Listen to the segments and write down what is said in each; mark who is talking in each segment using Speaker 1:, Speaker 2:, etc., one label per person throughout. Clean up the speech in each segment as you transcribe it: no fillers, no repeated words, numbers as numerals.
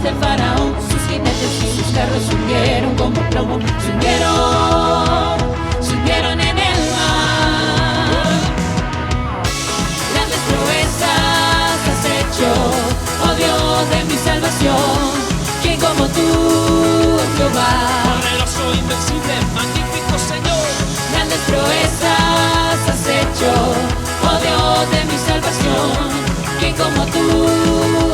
Speaker 1: echaste al faraón, sus jinetes y sus carros se hundieron como plomo, se hundieron en el mar. Grandes proezas has hecho, oh Dios de mi salvación. ¿Quién como tú, Jehová?
Speaker 2: Poderoso, invencible, magnífico Señor.
Speaker 1: Grandes proezas has hecho, oh Dios de mi salvación. ¿Quién como tú,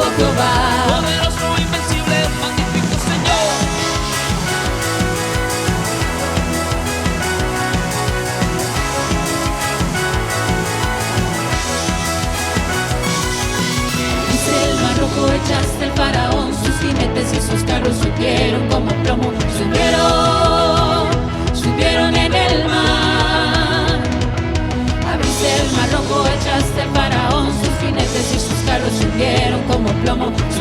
Speaker 1: oh Jehová?
Speaker 2: Poderoso, invencible, magnífico Señor.
Speaker 1: Dice el mar rojo, echaste al faraón, sus jinetes y sus carros se hundieron como plomo, se hundieron en el mar. Abriste el mar rojo, echaste al faraón, sus jinetes y sus carros se hundieron como plomo, se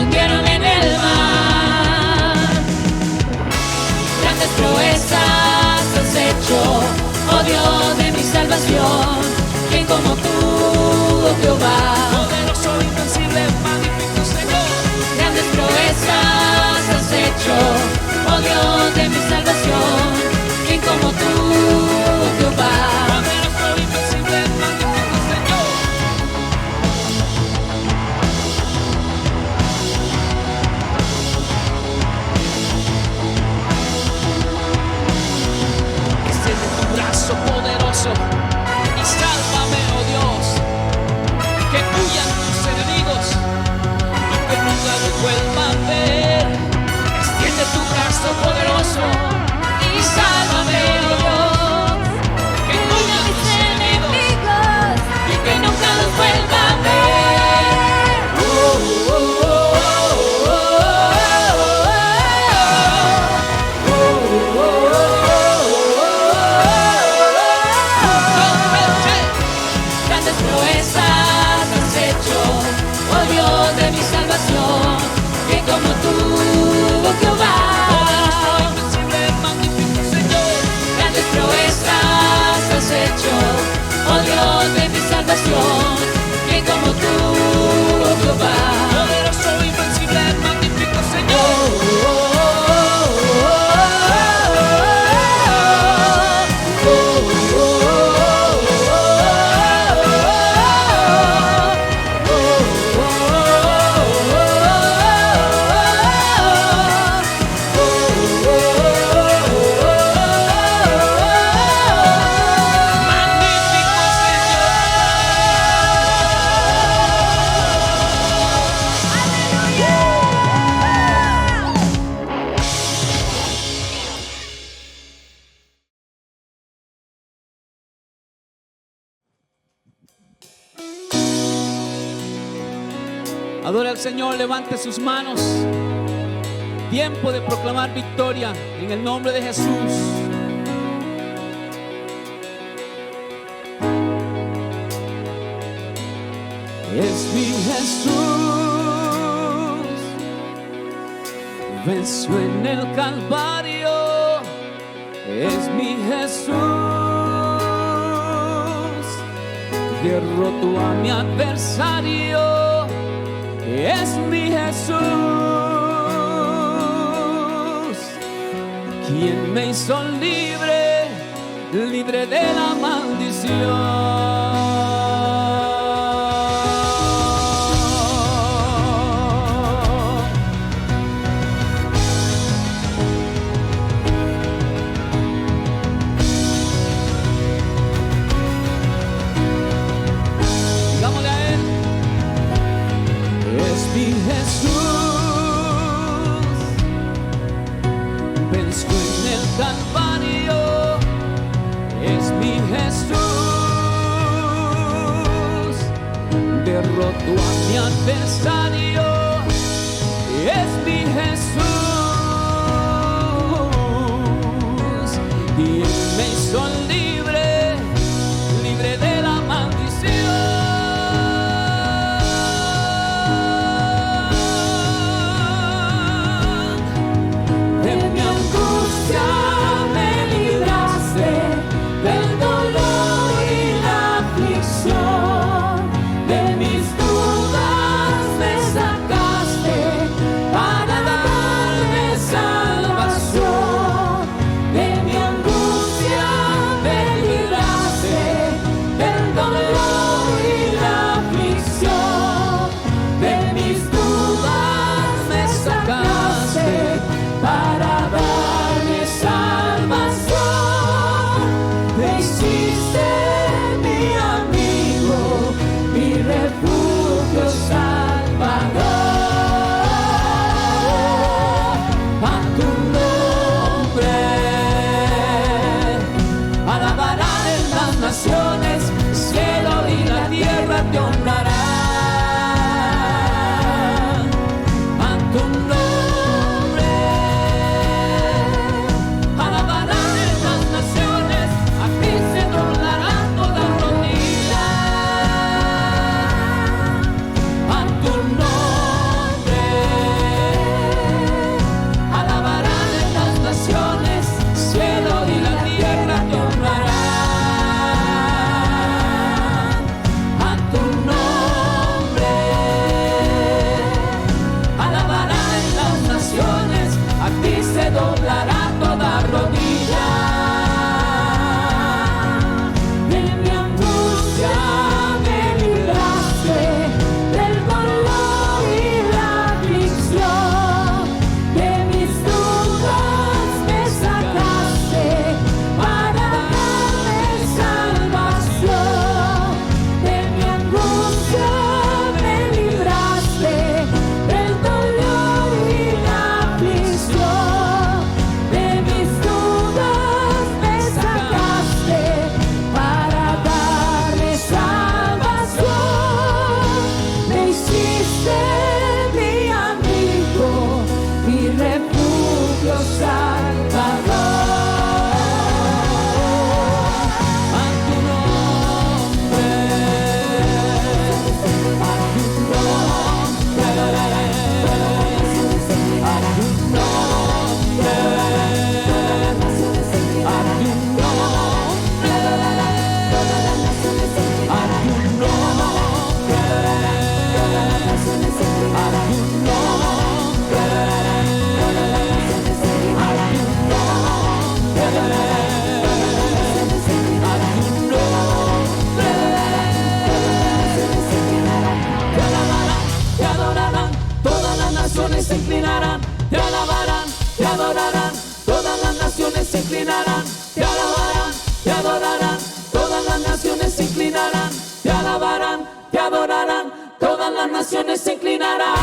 Speaker 1: hundieron en el mar. Grandes proezas has hecho, oh Dios de mi salvación. ¿Quién como tú, oh Jehová?
Speaker 2: Poderoso, invencible, magnífico Señor.
Speaker 1: Grandes proezas has hecho, oh Dios de mi salvación. ¿Quién como tú, oh Jehová?
Speaker 2: Poderoso, invencible, magnífico Señor. Extiende tu brazo poderoso y sálvame, oh Dios. Que huyan tus enemigos y que nunca los vuelva a ver. Extiende tu brazo poderoso y sálvame, oh Dios. Que huyan tus enemigos
Speaker 1: Y que nunca los vuelva a ver. Grandes proezas has hecho, oh Dios de mi salvación. Que como tú, oh Jehová.
Speaker 2: poderoso, invencible, magnífico Señor.
Speaker 1: Grandes proezas has hecho, oh Dios de mi salvación. Que como tú, oh Jehová.
Speaker 2: Poderoso, invencible, magnífico Señor. Magnífico Adore al Señor, levante sus manos. Tiempo de proclamar victoria en el nombre de Jesús. Es mi Jesús, venció en el Calvario. Es mi Jesús, derrotó a mi adversario. Es mi Jesús, quien me hizo libre, libre de la maldición. Digámosle a Él. Es mi Jesús, venció en el Calvario. Es mi Jesús, derrotó a mi adversario. Es mi Jesús, y Él me hizo libre, libre de la maldición. De mi angustia me libraste, del dolor y la aflicción, de mis dudas me sacaste.
Speaker 1: se inclinarán, te alabarán, te adorarán, todas las naciones se inclinarán, te alabarán, te adorarán, todas las naciones se inclinarán, te alabarán, te adorarán, todas las naciones se inclinarán.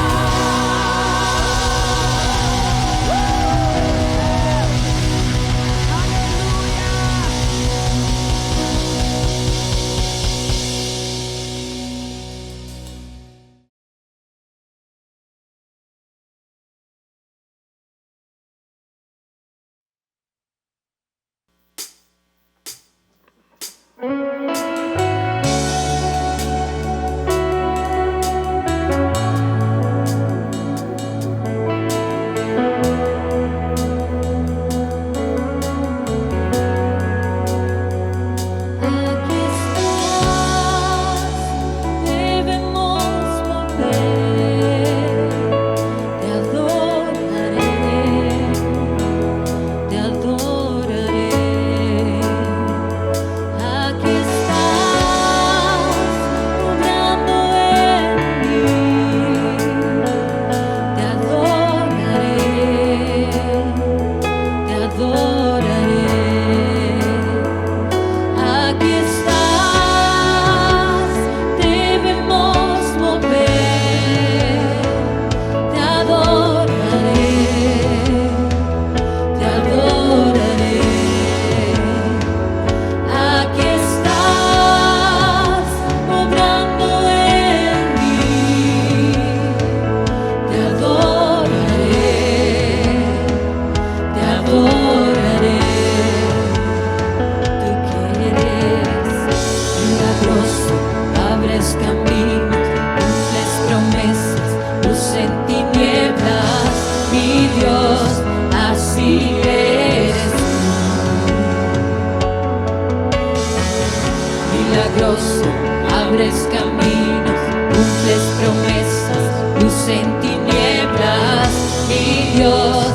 Speaker 1: Abres caminos, cumples promesas, luz en tinieblas, mi Dios,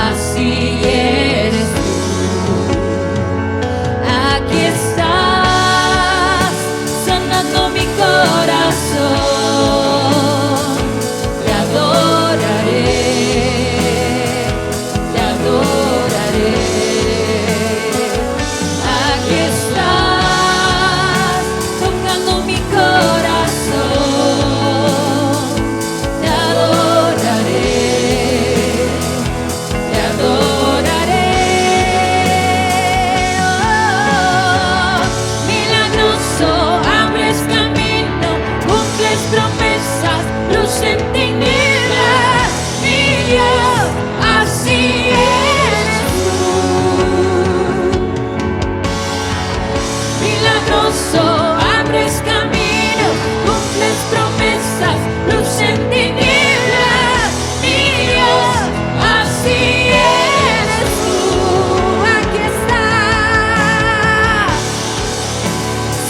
Speaker 1: así eres tú. Aquí estás, sanando mi corazón, te adoraré, te adoraré. Aquí estás. Abres camino, cumples promesas, luz en tinieblas, mi Dios, así eres tú. Aquí estás,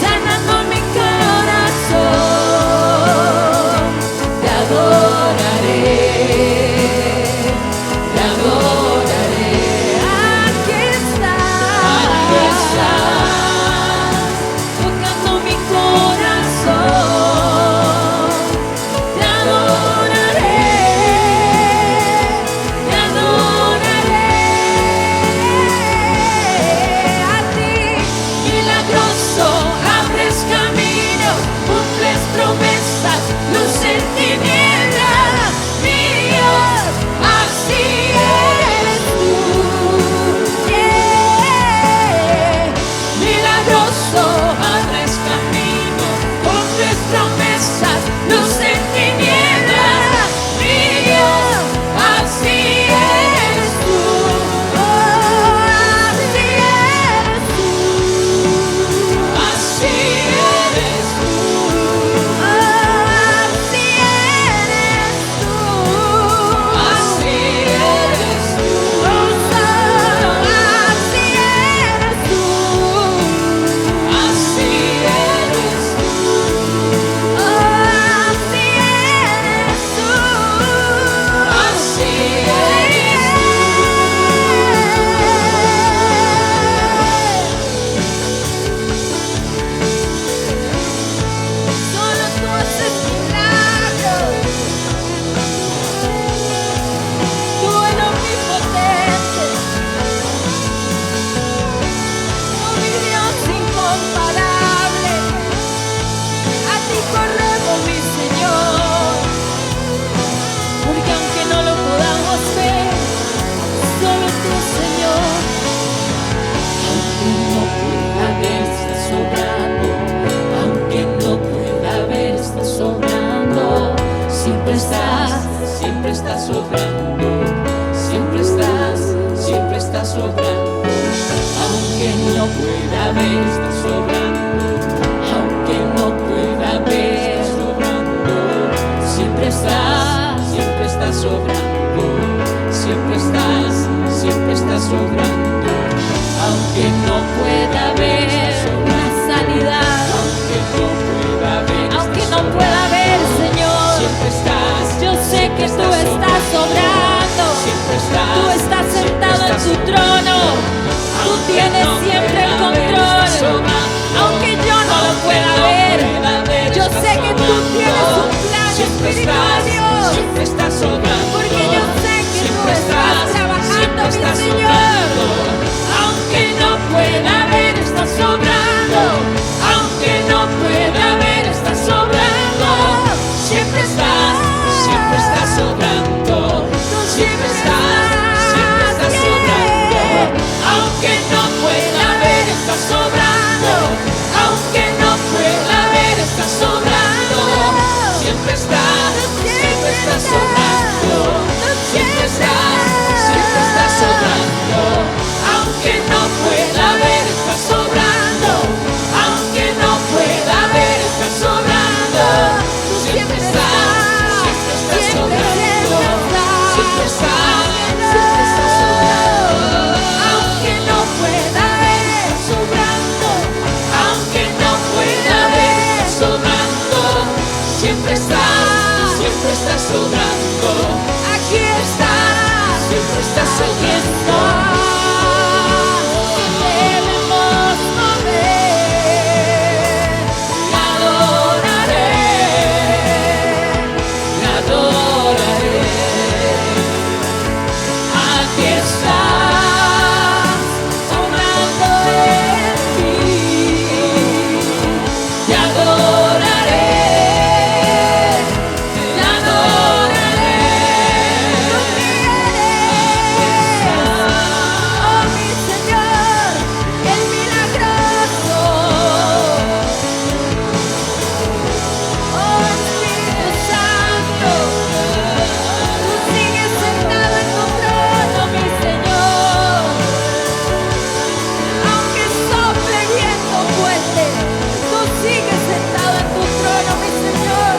Speaker 1: sanando mi corazón, te adoro.
Speaker 2: estás sobrando, siempre estás sobrando, aunque no pueda ver, estás sobrando, aunque no pueda ver, estás sobrando, siempre estás sobrando, siempre estás sobrando, aunque no pueda ver
Speaker 1: la sanidad,
Speaker 2: aunque no pueda ver,
Speaker 1: aunque no pueda ver, Señor,
Speaker 2: siempre estás,
Speaker 1: yo sé que tú estás sobrando, tú estás sentado en tu trono, tú tienes siempre el control, aunque yo no lo pueda ver, yo sé que tú tienes un plan espiritual, Dios,
Speaker 2: siempre estás sobrando,
Speaker 1: porque yo sé que tú estás trabajando, mi Señor,
Speaker 2: aunque no pueda ver, estás sobrando, aunque no pueda ver, estás sobrando, siempre estás sobrando, siempre estás sobrando, aunque no pueda ver, estás sobrando, aunque no pueda ver, estás sobrando, siempre estás sobrando, siempre estás sobrando, aunque no pueda ver, estás sobrando, aunque no pueda ver, estás sobrando, siempre estás sobrando, siempre estás sobrando, aunque no pueda ver, estás sobrando, aunque no pueda ver, estás sobrando, siempre estás sobrando,
Speaker 1: aquí estás,
Speaker 2: siempre estás
Speaker 1: aquí
Speaker 2: sobrando.
Speaker 1: estás, debemos mover,
Speaker 2: La adoraré, la adoraré. Aquí estás,
Speaker 1: obrando en ti,
Speaker 2: te adoraré, te adoraré.
Speaker 1: tú tienes, oh mi Señor, el milagroso, oh Espíritu Santo, tú sigues sentado en tu trono, mi Señor, aunque sople viento fuerte, tú sigues sentado en tu trono, mi Señor.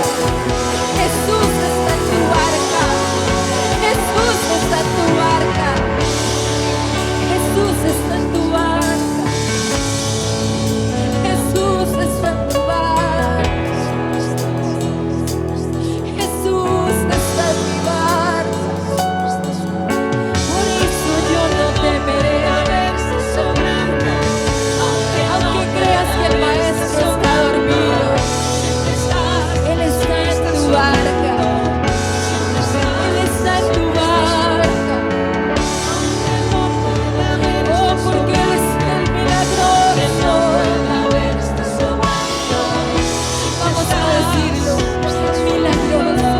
Speaker 1: Jesús está en tu barca, Jesús está en tu barca, Jesús está en tu barca, Jesús está en tu barca, Jesús está en mi barca, por eso yo no temeré, aunque creas que el maestro está dormido, Él está en tu barca, Él está en tu barca, oh porque Él es el milagroso, vamos a decirlo, milagroso,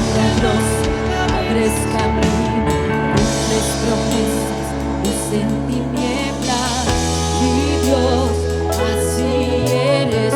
Speaker 1: milagroso, abres camino, cumples promesas, luz en tinieblas, mi Dios, así eres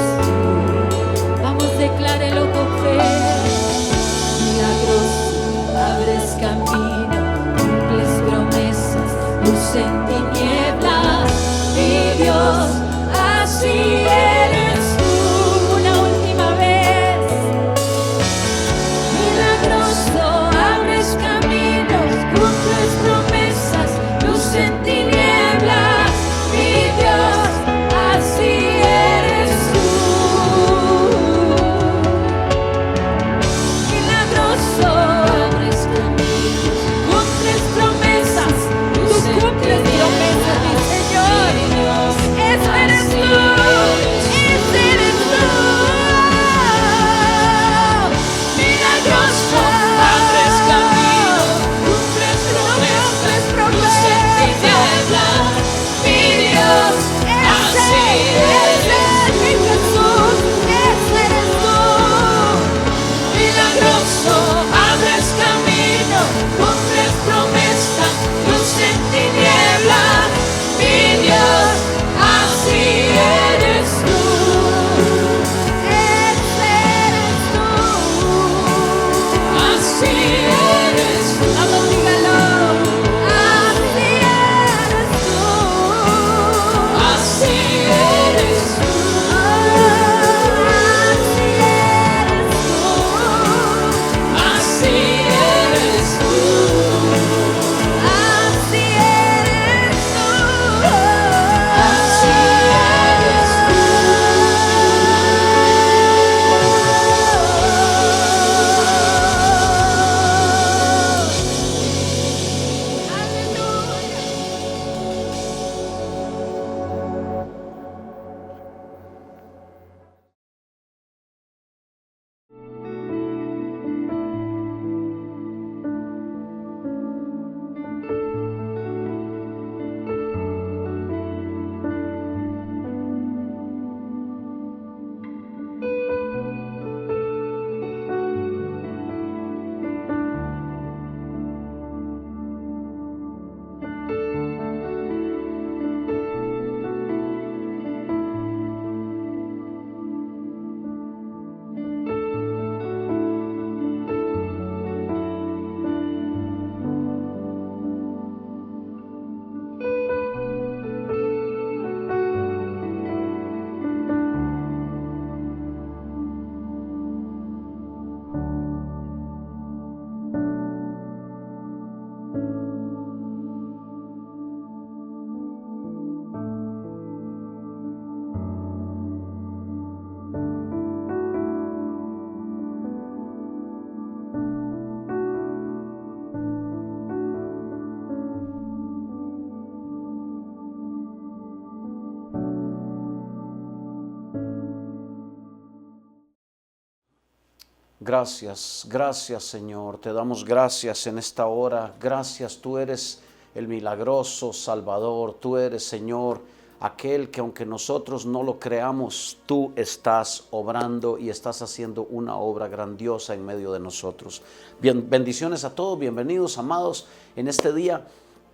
Speaker 3: Gracias, gracias Señor, te damos gracias en esta hora. Gracias, tú eres el milagroso Salvador, tú eres Señor, aquel que aunque nosotros no lo creamos, tú estás obrando y estás haciendo una obra grandiosa en medio de nosotros. Bien, bendiciones a todos, bienvenidos amados en este día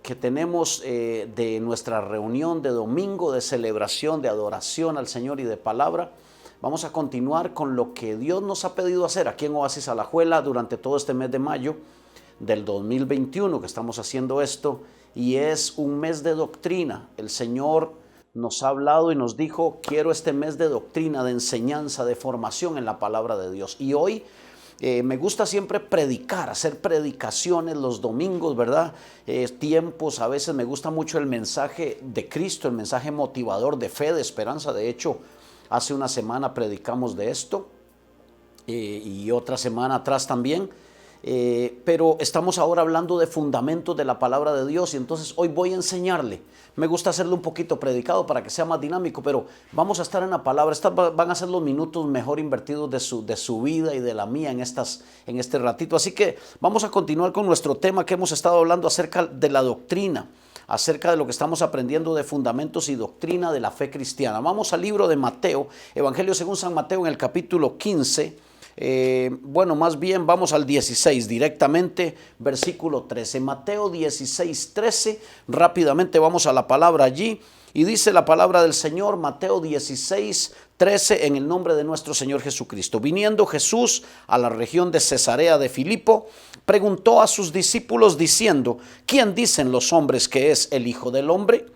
Speaker 3: que tenemos de nuestra reunión de domingo, de celebración, de adoración al Señor y de palabra. Vamos a continuar con lo que Dios nos ha pedido hacer aquí en Oasis Alajuela durante todo este mes de mayo del 2021 que estamos haciendo esto, y es un mes de doctrina. El Señor nos ha hablado y nos dijo: quiero este mes de doctrina, de enseñanza, de formación en la palabra de Dios. Y hoy me gusta siempre predicar, hacer predicaciones los domingos, ¿verdad? Tiempos, a veces me gusta mucho el mensaje de Cristo, el mensaje motivador de fe, de esperanza. De hecho, hace una semana predicamos de esto y otra semana atrás también. Pero estamos ahora hablando de fundamentos de la palabra de Dios, y entonces hoy voy a enseñarle. Me gusta hacerlo un poquito predicado para que sea más dinámico, pero vamos a estar en la palabra. Estos van a ser los minutos mejor invertidos de su vida y de la mía en este ratito. Así que vamos a continuar con nuestro tema que hemos estado hablando acerca de la doctrina, acerca de lo que estamos aprendiendo de fundamentos y doctrina de la fe cristiana. Vamos al libro de Mateo, Evangelio según San Mateo, en el capítulo 15. Más bien vamos al 16 directamente, versículo 13. Mateo 16, 13. Rápidamente vamos a la palabra allí. Y dice la palabra del Señor, Mateo 16, 13, en el nombre de nuestro Señor Jesucristo. Viniendo Jesús a la región de Cesarea de Filipo, preguntó a sus discípulos diciendo: ¿quién dicen los hombres que es el Hijo del Hombre?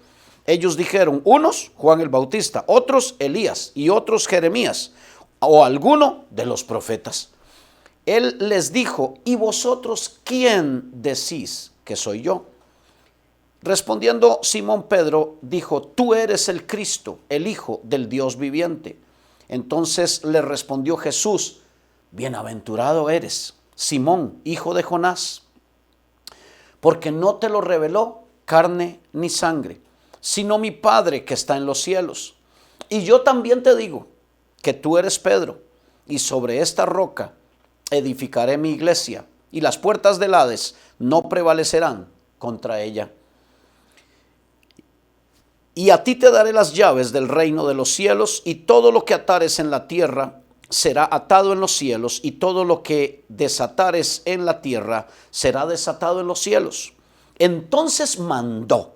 Speaker 3: Ellos dijeron: unos Juan el Bautista, otros Elías y otros Jeremías o alguno de los profetas. Él les dijo: ¿y vosotros quién decís que soy yo? Respondiendo Simón Pedro dijo: tú eres el Cristo, el Hijo del Dios viviente. Entonces le respondió Jesús: bienaventurado eres, Simón, hijo de Jonás, porque no te lo reveló carne ni sangre, sino mi Padre que está en los cielos. Y yo también te digo que tú eres Pedro, y sobre esta roca edificaré mi iglesia, y las puertas del Hades no prevalecerán contra ella. Y a ti te daré las llaves del reino de los cielos, y todo lo que atares en la tierra será atado en los cielos, y todo lo que desatares en la tierra será desatado en los cielos. Entonces mandó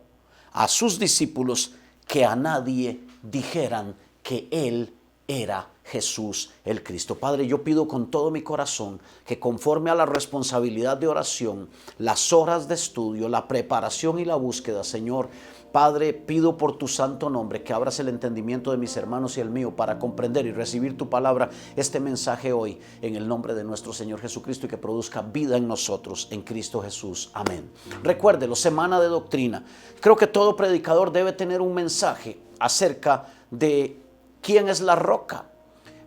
Speaker 3: a sus discípulos que a nadie dijeran que él era Jesús el Cristo. Padre, yo pido con todo mi corazón que conforme a la responsabilidad de oración, las horas de estudio, la preparación y la búsqueda, Señor, Padre, pido por tu santo nombre que abras el entendimiento de mis hermanos y el mío para comprender y recibir tu palabra, este mensaje hoy, en el nombre de nuestro Señor Jesucristo, y que produzca vida en nosotros, en Cristo Jesús. Amén. Recuérdelo, semana de doctrina. Creo que todo predicador debe tener un mensaje acerca de quién es la roca.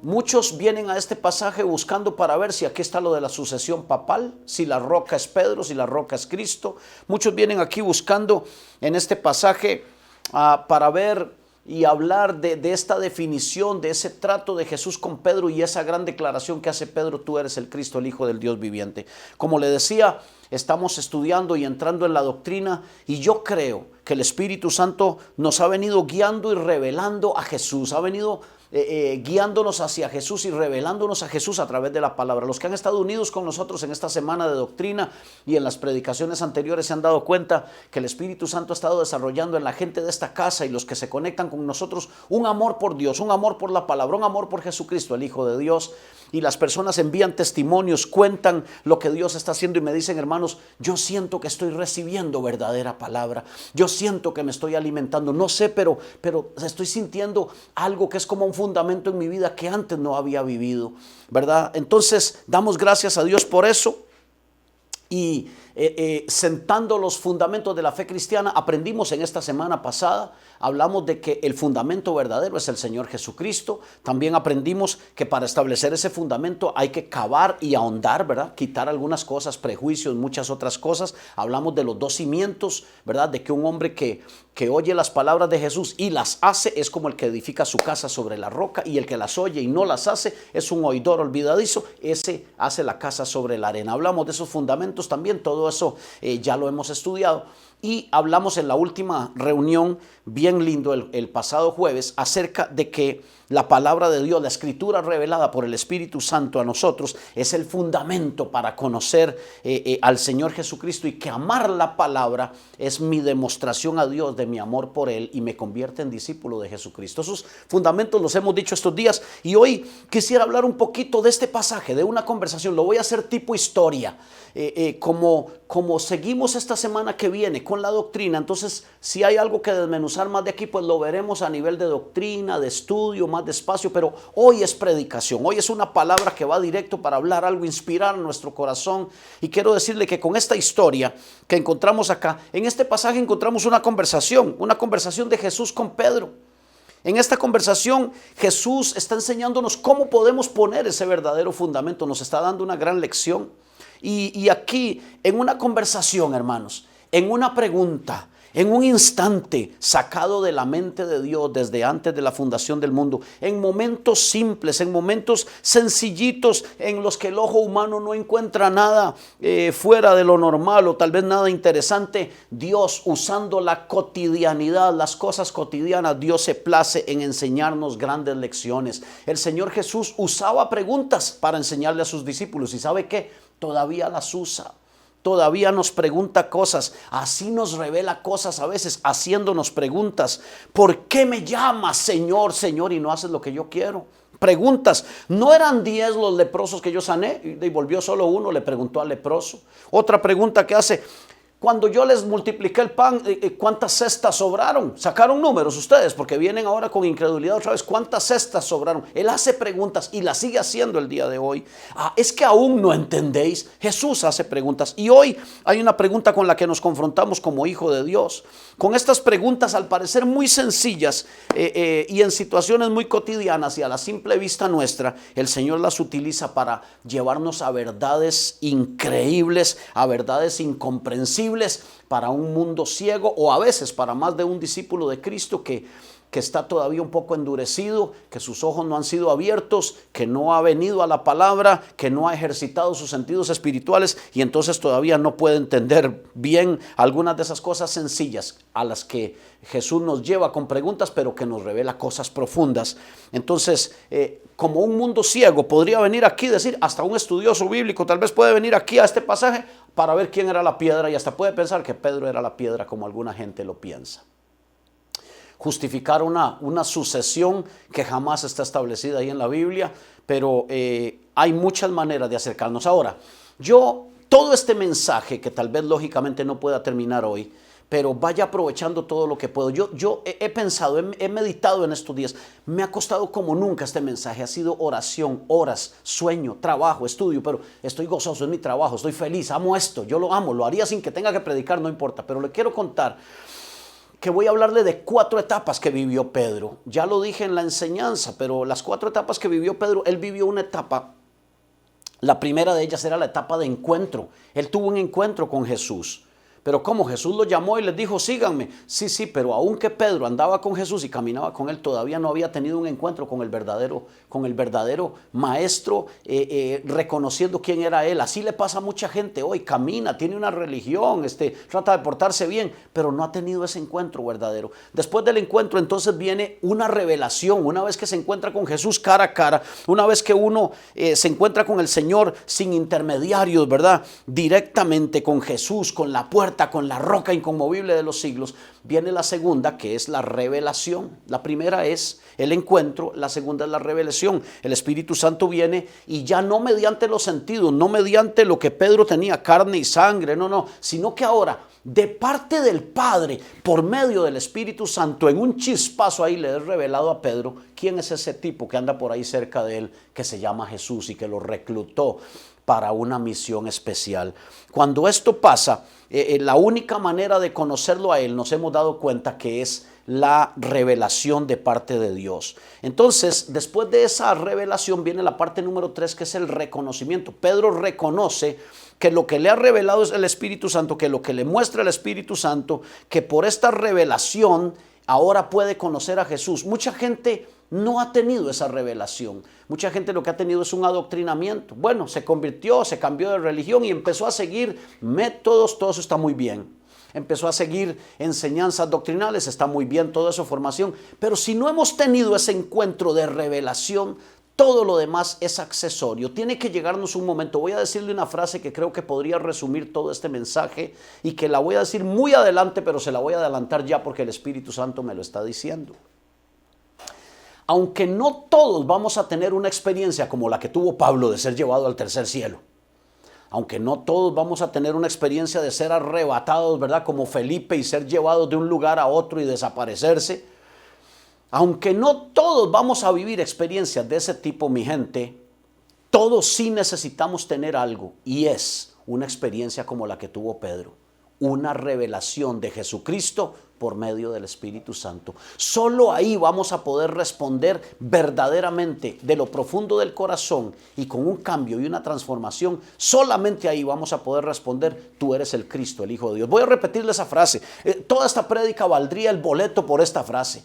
Speaker 3: Muchos vienen a este pasaje buscando para ver si aquí está lo de la sucesión papal, si la roca es Pedro, si la roca es Cristo. Muchos vienen aquí buscando en este pasaje para ver y hablar de esta definición, de ese trato de Jesús con Pedro y esa gran declaración que hace Pedro: tú eres el Cristo, el Hijo del Dios viviente. Como le decía, estamos estudiando y entrando en la doctrina, y yo creo que el Espíritu Santo nos ha venido guiando y revelando a Jesús, ha venido guiándonos hacia Jesús y revelándonos a Jesús a través de la palabra. Los que han estado unidos con nosotros en esta semana de doctrina y en las predicaciones anteriores se han dado cuenta que el Espíritu Santo ha estado desarrollando en la gente de esta casa y los que se conectan con nosotros un amor por Dios, un amor por la palabra, un amor por Jesucristo, el Hijo de Dios. Y las personas envían testimonios, cuentan lo que Dios está haciendo y me dicen: hermanos, yo siento que estoy recibiendo verdadera palabra, yo siento que me estoy alimentando, no sé, pero estoy sintiendo algo que es como un fundamento en mi vida que antes no había vivido, ¿verdad? Entonces damos gracias a Dios por eso. Y sentando los fundamentos de la fe cristiana, aprendimos en esta semana pasada hablamos de que el fundamento verdadero es el Señor Jesucristo. También aprendimos que para establecer ese fundamento hay que cavar y ahondar, ¿verdad? Quitar algunas cosas, prejuicios, muchas otras cosas. Hablamos de los dos cimientos, ¿verdad? De que un hombre que oye las palabras de Jesús y las hace es como el que edifica su casa sobre la roca, y el que las oye y no las hace es un oidor olvidadizo, ese hace la casa sobre la arena. Hablamos de esos fundamentos también, todo eso ya lo hemos estudiado. Y hablamos en la última reunión, bien lindo, el pasado jueves, acerca de que la palabra de Dios, la escritura revelada por el Espíritu Santo a nosotros, es el fundamento para conocer al Señor Jesucristo, y que amar la palabra es mi demostración a Dios de mi amor por Él y me convierte en discípulo de Jesucristo. Esos fundamentos los hemos dicho estos días, y hoy quisiera hablar un poquito de este pasaje, de una conversación. Lo voy a hacer tipo historia, como seguimos esta semana que viene con la doctrina. Entonces, si hay algo que desmenuzar más de aquí, pues lo veremos a nivel de doctrina, de estudio, más despacio. Pero hoy es predicación, hoy es una palabra que va directo para hablar algo, inspirar nuestro corazón. Y quiero decirle que con esta historia que encontramos acá, en este pasaje encontramos una conversación de Jesús con Pedro. En esta conversación Jesús está enseñándonos cómo podemos poner ese verdadero fundamento, nos está dando una gran lección. Y aquí, en una conversación, hermanos, en una pregunta, en un instante sacado de la mente de Dios desde antes de la fundación del mundo, en momentos simples, en momentos sencillitos, en los que el ojo humano no encuentra nada fuera de lo normal, o tal vez nada interesante, Dios, usando la cotidianidad, las cosas cotidianas, Dios se place en enseñarnos grandes lecciones. El Señor Jesús usaba preguntas para enseñarle a sus discípulos, y ¿sabe qué? Todavía las usa. Todavía nos pregunta cosas, así nos revela cosas a veces, haciéndonos preguntas. ¿Por qué me llamas Señor, Señor, y no haces lo que yo quiero? Preguntas. ¿No eran 10 los leprosos que yo sané y volvió solo uno? Le preguntó al leproso. Otra pregunta que hace: cuando yo les multipliqué el pan, ¿cuántas cestas sobraron? Sacaron números ustedes, porque vienen ahora con incredulidad otra vez. ¿Cuántas cestas sobraron? Él hace preguntas y las sigue haciendo el día de hoy. Es que aún no entendéis. Jesús hace preguntas. Y hoy hay una pregunta con la que nos confrontamos como hijo de Dios. Con estas preguntas, al parecer muy sencillas y en situaciones muy cotidianas y a la simple vista nuestra, el Señor las utiliza para llevarnos a verdades increíbles, a verdades incomprensibles para un mundo ciego, o a veces para más de un discípulo de Cristo que está todavía un poco endurecido, que sus ojos no han sido abiertos, que no ha venido a la palabra, que no ha ejercitado sus sentidos espirituales, y entonces todavía no puede entender bien algunas de esas cosas sencillas a las que Jesús nos lleva con preguntas, pero que nos revela cosas profundas. Entonces, como un mundo ciego podría venir aquí y decir, hasta un estudioso bíblico tal vez puede venir aquí a este pasaje para ver quién era la piedra, y hasta puede pensar que Pedro era la piedra, como alguna gente lo piensa. Justificar una sucesión que jamás está establecida ahí en la Biblia, pero hay muchas maneras de acercarnos. Ahora, todo este mensaje, que tal vez lógicamente no pueda terminar hoy, pero vaya aprovechando todo lo que puedo. Yo he pensado, he meditado en estos días. Me ha costado como nunca este mensaje. Ha sido oración, horas, sueño, trabajo, estudio, pero estoy gozoso en mi trabajo, estoy feliz, amo esto, yo lo amo, lo haría sin que tenga que predicar, no importa, pero le quiero contar que voy a hablarle de 4 etapas que vivió Pedro. Ya lo dije en la enseñanza, pero las 4 etapas que vivió Pedro, él vivió una etapa. La primera de ellas era la etapa de encuentro. Él tuvo un encuentro con Jesús. Pero como Jesús lo llamó y les dijo, síganme. Sí, pero aunque Pedro andaba con Jesús y caminaba con él, todavía no había tenido un encuentro con el verdadero maestro, reconociendo quién era él. Así le pasa a mucha gente hoy. Camina, tiene una religión, trata de portarse bien, pero no ha tenido ese encuentro verdadero. Después del encuentro, entonces viene una revelación. Una vez que se encuentra con Jesús cara a cara, una vez que uno se encuentra con el Señor sin intermediarios, ¿verdad? Directamente con Jesús, con la puerta, con la roca inconmovible de los siglos, viene la segunda, que es la revelación. La primera es el encuentro, la segunda es la revelación. El Espíritu Santo viene y ya no mediante los sentidos, no mediante lo que Pedro tenía, carne y sangre, no, sino que ahora, de parte del Padre, por medio del Espíritu Santo, en un chispazo ahí le es revelado a Pedro quién es ese tipo que anda por ahí cerca de él, que se llama Jesús y que lo reclutó para una misión especial. Cuando esto pasa, la única manera de conocerlo a él, nos hemos dado cuenta que es la revelación de parte de Dios. Entonces, después de esa revelación viene la parte número 3, que es el reconocimiento. Pedro reconoce que lo que le ha revelado es el Espíritu Santo, que lo que le muestra el Espíritu Santo, que por esta revelación ahora puede conocer a Jesús. Mucha gente no ha tenido esa revelación. Mucha gente lo que ha tenido es un adoctrinamiento. Bueno, se convirtió, se cambió de religión y empezó a seguir métodos, todo eso está muy bien. Empezó a seguir enseñanzas doctrinales, está muy bien, toda esa formación. Pero si no hemos tenido ese encuentro de revelación, todo lo demás es accesorio. Tiene que llegarnos un momento. Voy a decirle una frase que creo que podría resumir todo este mensaje y que la voy a decir muy adelante, pero se la voy a adelantar ya porque el Espíritu Santo me lo está diciendo. Aunque no todos vamos a tener una experiencia como la que tuvo Pablo de ser llevado al tercer cielo, aunque no todos vamos a tener una experiencia de ser arrebatados, ¿verdad? Como Felipe, y ser llevados de un lugar a otro y desaparecerse, aunque no todos vamos a vivir experiencias de ese tipo, mi gente, todos sí necesitamos tener algo, y es una experiencia como la que tuvo Pedro, una revelación de Jesucristo por medio del Espíritu Santo. Solo ahí vamos a poder responder verdaderamente de lo profundo del corazón y con un cambio y una transformación. Solamente ahí vamos a poder responder: tú eres el Cristo, el Hijo de Dios. Voy a repetirle esa frase. Toda esta prédica valdría el boleto por esta frase.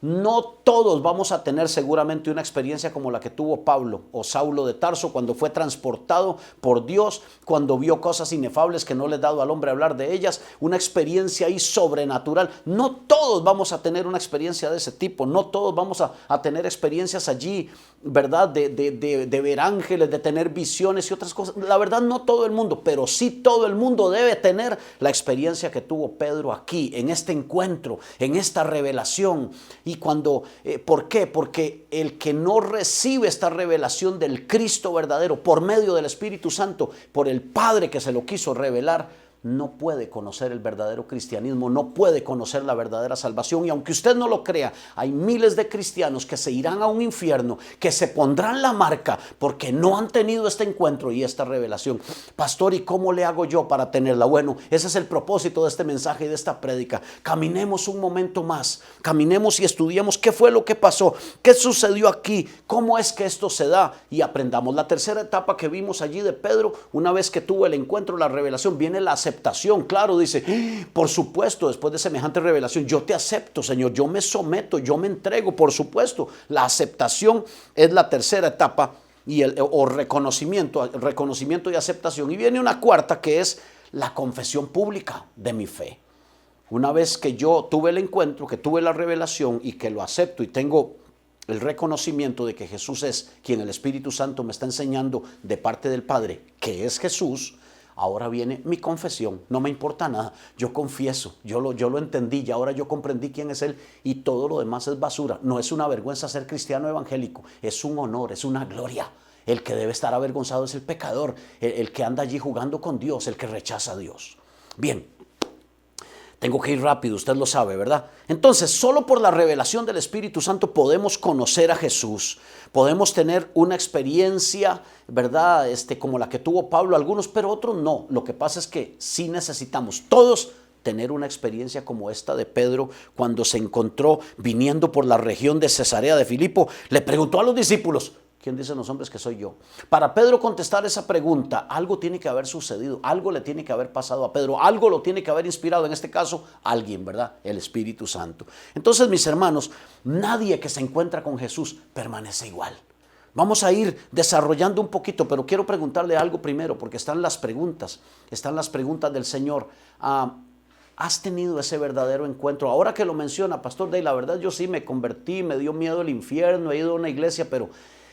Speaker 3: No todos vamos a tener seguramente una experiencia como la que tuvo Pablo o Saulo de Tarso cuando fue transportado por Dios, cuando vio cosas inefables que no le ha dado al hombre hablar de ellas, una experiencia ahí sobrenatural. No todos vamos a tener una experiencia de ese tipo, no todos vamos a tener experiencias allí, ¿verdad? De ver ángeles, de tener visiones y otras cosas. La verdad, no todo el mundo, pero sí todo el mundo debe tener la experiencia que tuvo Pedro aquí, en este encuentro, en esta revelación. Y cuando, ¿por qué? Porque el que no recibe esta revelación del Cristo verdadero por medio del Espíritu Santo, por el Padre que se lo quiso revelar, no puede conocer el verdadero cristianismo, no puede conocer la verdadera salvación. Y aunque usted no lo crea, hay miles de cristianos que se irán a un infierno, que se pondrán la marca porque no han tenido este encuentro y esta revelación. Pastor, ¿y cómo le hago yo para tenerla? Bueno, ese es el propósito de este mensaje y de esta prédica. Caminemos un momento más, caminemos y estudiemos qué fue lo que pasó, qué sucedió aquí, cómo es que esto se da y aprendamos. La tercera etapa que vimos allí de Pedro, una vez que tuvo el encuentro, la revelación, viene la aceptación. Claro, dice, por supuesto, después de semejante revelación, yo te acepto, Señor, yo me someto, yo me entrego, por supuesto. La aceptación es la tercera etapa o reconocimiento y aceptación. Y viene una cuarta, que es la confesión pública de mi fe. Una vez que yo tuve el encuentro, que tuve la revelación y que lo acepto y tengo el reconocimiento de que Jesús es quien el Espíritu Santo me está enseñando de parte del Padre, que es Jesús, ahora viene mi confesión. No me importa nada, yo confieso, yo lo entendí y ahora yo comprendí quién es Él, y todo lo demás es basura. No es una vergüenza ser cristiano evangélico, es un honor, es una gloria. El que debe estar avergonzado es el pecador, el que anda allí jugando con Dios, el que rechaza a Dios. Bien, tengo que ir rápido, usted lo sabe, ¿verdad? Entonces, solo por la revelación del Espíritu Santo podemos conocer a Jesús, podemos tener una experiencia, ¿verdad? Como la que tuvo Pablo, algunos, pero otros no. Lo que pasa es que sí necesitamos todos tener una experiencia como esta de Pedro cuando se encontró viniendo por la región de Cesarea de Filipo. Le preguntó a los discípulos: ¿quién dicen los hombres que soy yo? Para Pedro contestar esa pregunta, algo tiene que haber sucedido, algo le tiene que haber pasado a Pedro, algo lo tiene que haber inspirado, en este caso, alguien, ¿verdad? El Espíritu Santo. Entonces, mis hermanos, nadie que se encuentra con Jesús permanece igual. Vamos a ir desarrollando un poquito, pero quiero preguntarle algo primero, porque están las preguntas del Señor. ¿Has tenido ese verdadero encuentro? Ahora que lo menciona, Pastor Day, la verdad yo sí me convertí, me dio miedo el infierno, he ido a una iglesia, pero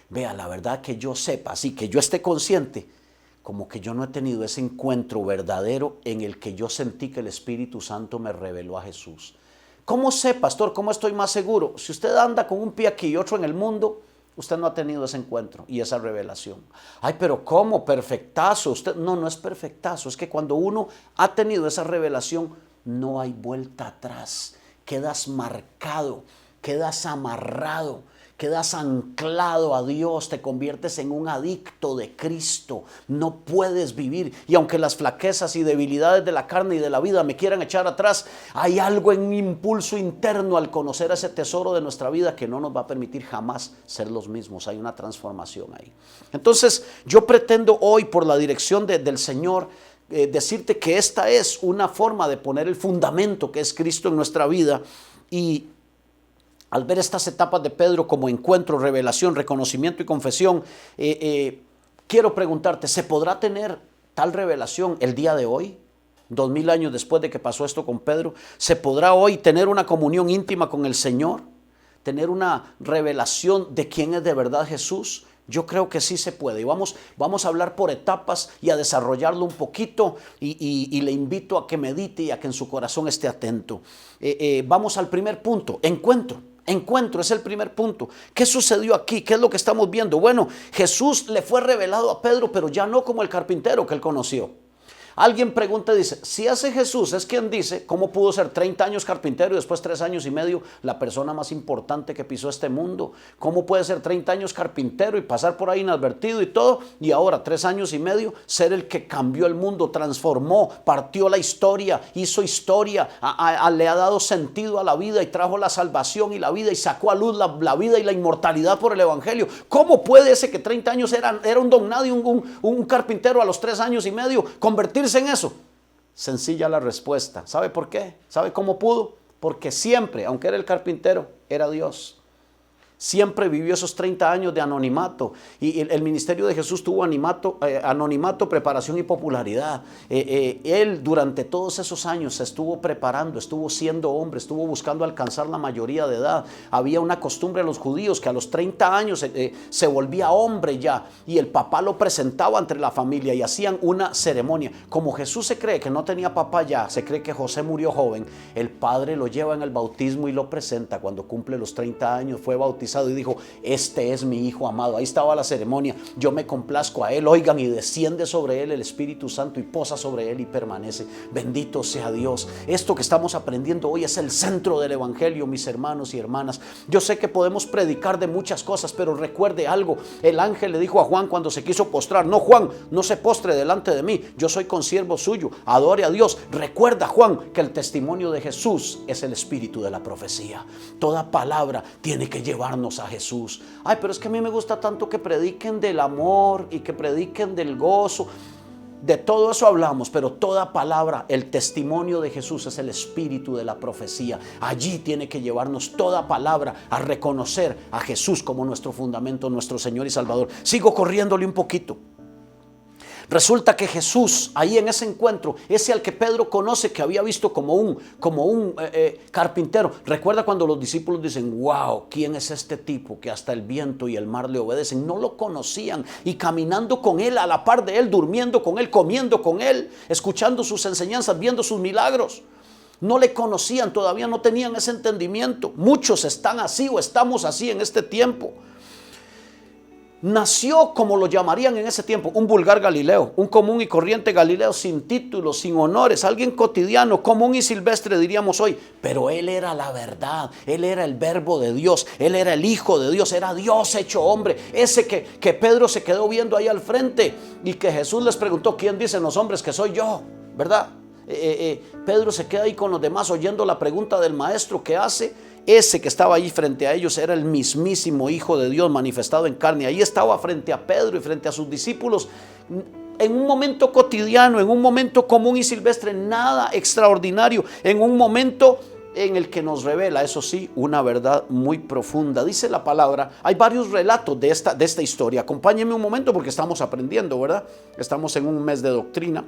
Speaker 3: vea, la verdad que yo sepa, así que yo esté consciente, como que yo no he tenido ese encuentro verdadero en el que yo sentí que el Espíritu Santo me reveló a Jesús. ¿Cómo sé, pastor? ¿Cómo estoy más seguro? Si usted anda con un pie aquí y otro en el mundo, usted no ha tenido ese encuentro y esa revelación. Ay, pero ¿cómo? Perfectazo. Usted no es perfectazo. Es que cuando uno ha tenido esa revelación, no hay vuelta atrás. Quedas marcado, quedas amarrado, quedas anclado a Dios, te conviertes en un adicto de Cristo. No puedes vivir. Y aunque las flaquezas y debilidades de la carne y de la vida me quieran echar atrás, hay algo en mi impulso interno al conocer ese tesoro de nuestra vida que no nos va a permitir jamás ser los mismos. Hay una transformación ahí. Entonces yo pretendo hoy, por la dirección del Señor, decirte que esta es una forma de poner el fundamento que es Cristo en nuestra vida. Y al ver estas etapas de Pedro como encuentro, revelación, reconocimiento y confesión, quiero preguntarte, ¿se podrá tener tal revelación el día de hoy? 2000 años después de que pasó esto con Pedro, ¿se podrá hoy tener una comunión íntima con el Señor? ¿Tener una revelación de quién es de verdad Jesús? Yo creo que sí se puede. Y vamos a hablar por etapas y a desarrollarlo un poquito, y le invito a que medite y a que en su corazón esté atento. Vamos al primer punto, encuentro. Encuentro es el primer punto. ¿Qué sucedió aquí? ¿Qué es lo que estamos viendo? Bueno, Jesús le fue revelado a Pedro, pero ya no como el carpintero que él conoció. Alguien pregunta y dice, si ese Jesús es quien dice, ¿cómo pudo ser 30 años carpintero y después 3 años y medio la persona más importante que pisó este mundo? ¿Cómo puede ser 30 años carpintero y pasar por ahí inadvertido y todo, y ahora 3 años y medio ser el que cambió el mundo, transformó, partió la historia, hizo historia, le ha dado sentido a la vida y trajo la salvación y la vida y sacó a luz la vida y la inmortalidad por el evangelio? ¿Cómo puede ese que 30 años era un don nadie, un carpintero a los 3 años y medio convertirse en eso? Sencilla la respuesta. ¿Sabe por qué? ¿Sabe cómo pudo? Porque siempre, aunque era el carpintero, era Dios. Siempre vivió esos 30 años de anonimato, y el ministerio de Jesús tuvo anonimato, preparación y popularidad. Él durante todos esos años se estuvo preparando, estuvo siendo hombre, estuvo buscando alcanzar la mayoría de edad. Había una costumbre de los judíos que a los 30 años se volvía hombre ya, y el papá lo presentaba entre la familia y hacían una ceremonia. Como Jesús se cree que no tenía papá ya, se cree que José murió joven, el padre lo lleva en el bautismo y lo presenta. Cuando cumple los 30 años fue bautizado y dijo, este es mi hijo amado. Ahí estaba la ceremonia, yo me complazco a él, oigan, y desciende sobre él el Espíritu Santo y posa sobre él y permanece. Bendito sea Dios. Esto que estamos aprendiendo hoy es el centro del evangelio, mis hermanos y hermanas. Yo sé que podemos predicar de muchas cosas, pero recuerde algo. El ángel le dijo a Juan cuando se quiso postrar, no, Juan, no se postre delante de mí, yo soy consiervo suyo, adore a Dios. Recuerda, Juan, que el testimonio de Jesús es el espíritu de la profecía. Toda palabra tiene que llevarnos a Jesús. Ay, pero es que a mí me gusta tanto que prediquen del amor y que prediquen del gozo. De todo eso hablamos, pero toda palabra, el testimonio de Jesús es el espíritu de la profecía. Allí tiene que llevarnos toda palabra a reconocer a Jesús como nuestro fundamento, nuestro Señor y Salvador. Sigo corriéndole un poquito. Resulta que Jesús, ahí en ese encuentro, ese al que Pedro conoce, que había visto como un carpintero. Recuerda cuando los discípulos dicen, wow, ¿quién es este tipo que hasta el viento y el mar le obedecen? No lo conocían, y caminando con él, a la par de él, durmiendo con él, comiendo con él, escuchando sus enseñanzas, viendo sus milagros. No le conocían, todavía no tenían ese entendimiento. Muchos están así o estamos así en este tiempo. Nació, como lo llamarían en ese tiempo, un vulgar Galileo, un común y corriente Galileo, sin títulos, sin honores, alguien cotidiano, común y silvestre diríamos hoy, pero él era la verdad, él era el verbo de Dios, él era el Hijo de Dios, era Dios hecho hombre, ese que Pedro se quedó viendo ahí al frente y que Jesús les preguntó, ¿quién dicen los hombres que soy yo? ¿Verdad? Pedro se queda ahí con los demás oyendo la pregunta del maestro que hace. Ese que estaba ahí frente a ellos era el mismísimo Hijo de Dios manifestado en carne. Ahí estaba frente a Pedro y frente a sus discípulos, en un momento cotidiano, en un momento común y silvestre, nada extraordinario, en un momento en el que nos revela, eso sí, una verdad muy profunda. Dice la palabra, hay varios relatos de esta historia. Acompáñenme un momento porque estamos aprendiendo, ¿verdad? Estamos en un mes de doctrina.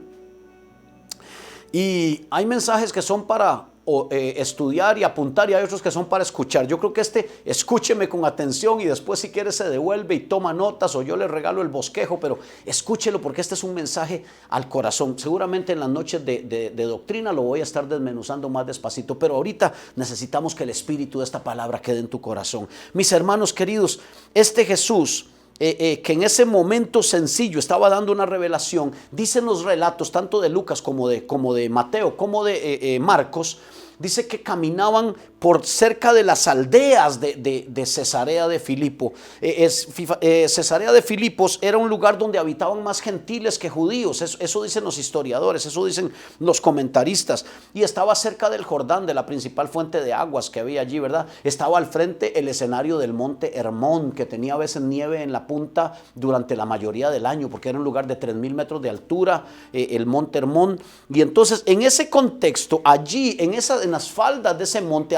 Speaker 3: Y hay mensajes que son para estudiar y apuntar, y hay otros que son para escuchar. Yo creo que escúcheme con atención y después si quiere se devuelve y toma notas, o yo le regalo el bosquejo, pero escúchelo porque este es un mensaje al corazón. Seguramente en las noches de doctrina lo voy a estar desmenuzando más despacito, pero ahorita necesitamos que el espíritu de esta palabra quede en tu corazón. Mis hermanos queridos, este Jesús que en ese momento sencillo estaba dando una revelación, dicen los relatos tanto de Lucas como de Mateo, como de Marcos, dice que caminaban por cerca de las aldeas de Cesarea de Filipo. Cesarea de Filipos era un lugar donde habitaban más gentiles que judíos. Eso dicen los historiadores, eso dicen los comentaristas. Y estaba cerca del Jordán, de la principal fuente de aguas que había allí, ¿verdad? Estaba al frente el escenario del monte Hermón, que tenía a veces nieve en la punta durante la mayoría del año, porque era un lugar de 3,000 metros de altura, el monte Hermón. Y entonces en ese contexto, allí en las faldas de ese monte,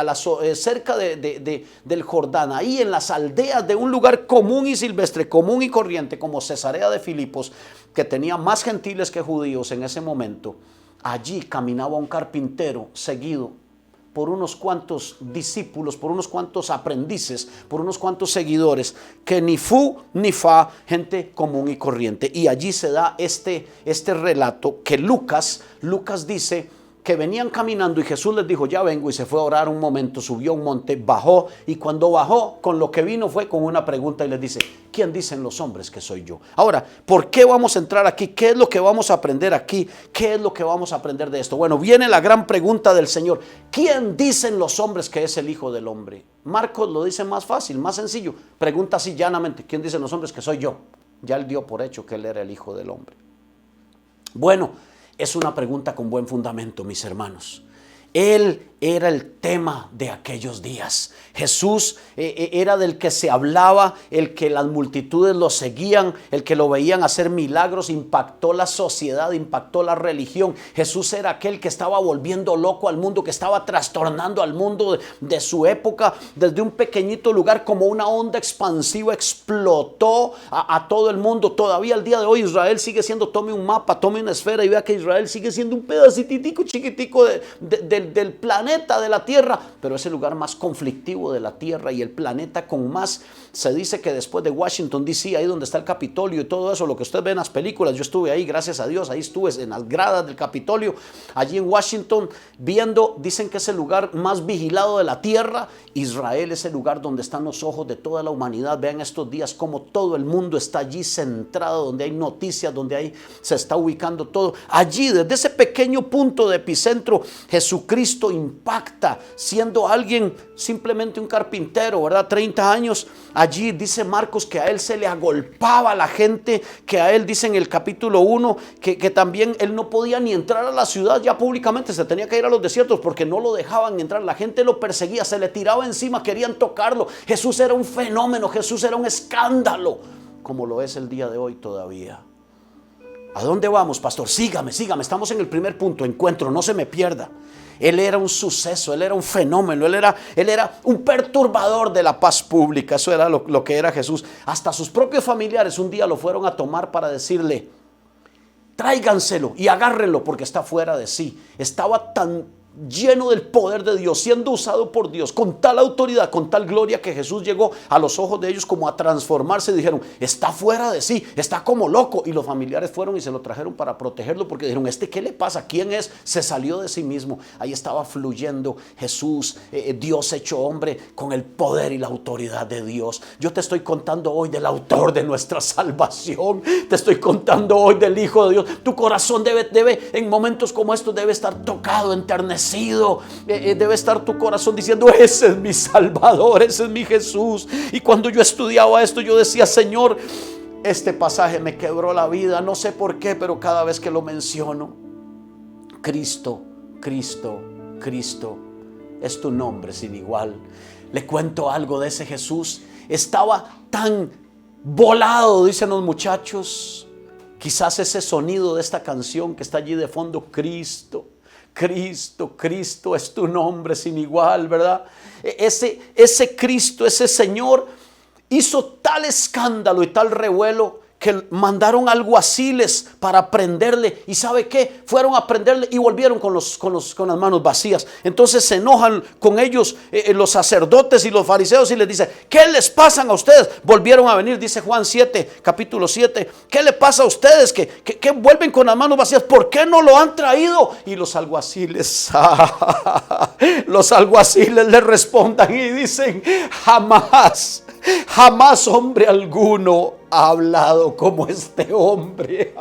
Speaker 3: cerca del Jordán, ahí en las aldeas de un lugar común y silvestre, común y corriente como Cesarea de Filipos, que tenía más gentiles que judíos en ese momento, allí caminaba un carpintero seguido por unos cuantos discípulos, por unos cuantos aprendices, por unos cuantos seguidores, que ni fu ni fa, gente común y corriente. Y allí se da este relato que Lucas dice que venían caminando y Jesús les dijo, ya vengo, y se fue a orar un momento, subió a un monte, bajó, y cuando bajó, con lo que vino fue con una pregunta y les dice, ¿quién dicen los hombres que soy yo? Ahora, ¿por qué vamos a entrar aquí? ¿Qué es lo que vamos a aprender aquí? ¿Qué es lo que vamos a aprender de esto? Bueno, viene la gran pregunta del Señor, ¿quién dicen los hombres que es el Hijo del Hombre? Marcos lo dice más fácil, más sencillo, pregunta así llanamente, ¿quién dicen los hombres que soy yo? Ya él dio por hecho que él era el Hijo del Hombre. Bueno, es una pregunta con buen fundamento, mis hermanos. Él era el tema de aquellos días. Jesús era del que se hablaba, el que las multitudes lo seguían, el que lo veían hacer milagros, impactó la sociedad, impactó la religión. Jesús era aquel que estaba volviendo loco al mundo, que estaba trastornando al mundo de su época. Desde un pequeñito lugar, como una onda expansiva, explotó a todo el mundo. Todavía al día de hoy Israel sigue siendo, tome un mapa, tome una esfera y vea que Israel sigue siendo un pedacitico chiquitico del planeta, de la tierra, pero es el lugar más conflictivo de la tierra y el planeta con más, se dice que después de Washington DC, ahí donde está el Capitolio y todo eso, lo que usted ve en las películas, yo estuve ahí, gracias a Dios, ahí estuve en las gradas del Capitolio, allí en Washington, viendo, dicen que es el lugar más vigilado de la tierra. Israel es el lugar donde están los ojos de toda la humanidad. Vean estos días como todo el mundo está allí centrado, donde hay noticias, donde ahí se está ubicando todo. Allí, desde ese pequeño punto de epicentro, Jesucristo impacta, siendo alguien, simplemente un carpintero, ¿verdad? 30 años. Allí dice Marcos que a él se le agolpaba la gente, que a él dice en el capítulo 1 que también él no podía ni entrar a la ciudad ya públicamente, se tenía que ir a los desiertos porque no lo dejaban entrar, la gente lo perseguía, se le tiraba encima, querían tocarlo. Jesús era un fenómeno, Jesús era un escándalo, como lo es el día de hoy todavía. ¿A dónde vamos, pastor? Sígame, estamos en el primer punto, encuentro, no se me pierda. Él era un suceso, él era un fenómeno, él era un perturbador de la paz pública. Eso era lo que era Jesús. Hasta sus propios familiares un día lo fueron a tomar para decirle, tráiganselo y agárrenlo porque está fuera de sí. Estaba tan lleno del poder de Dios, siendo usado por Dios con tal autoridad, con tal gloria, que Jesús llegó a los ojos de ellos como a transformarse. Dijeron, está fuera de sí, está como loco. Y los familiares fueron y se lo trajeron para protegerlo, porque dijeron, ¿qué le pasa? ¿Quién es? Se salió de sí mismo. Ahí estaba fluyendo Jesús, Dios hecho hombre, con el poder y la autoridad de Dios. Yo te estoy contando hoy del autor de nuestra salvación, te estoy contando hoy del Hijo de Dios. Tu corazón debe en momentos como estos, debe estar tocado, enternecido. Debe estar tu corazón diciendo, ese es mi Salvador, ese es mi Jesús. Y cuando yo estudiaba esto, yo decía, Señor, este pasaje me quebró la vida, no sé por qué, pero cada vez que lo menciono, Cristo, Cristo, Cristo, es tu nombre sin igual. Le cuento algo de ese Jesús. Estaba tan volado, dicen los muchachos. Quizás ese sonido de esta canción que está allí de fondo, Cristo, Cristo, Cristo es tu nombre sin igual, ¿verdad? Ese Cristo, ese Señor hizo tal escándalo y tal revuelo que mandaron alguaciles para prenderle. ¿Y sabe qué? Fueron a prenderle y volvieron con las manos vacías. Entonces se enojan con ellos los sacerdotes y los fariseos y les dicen, ¿qué les pasan a ustedes? Volvieron a venir, dice Juan 7, capítulo 7. ¿Qué le pasa a ustedes que vuelven con las manos vacías? ¿Por qué no lo han traído? Y los alguaciles le respondan y dicen, jamás hombre alguno ha hablado como este hombre.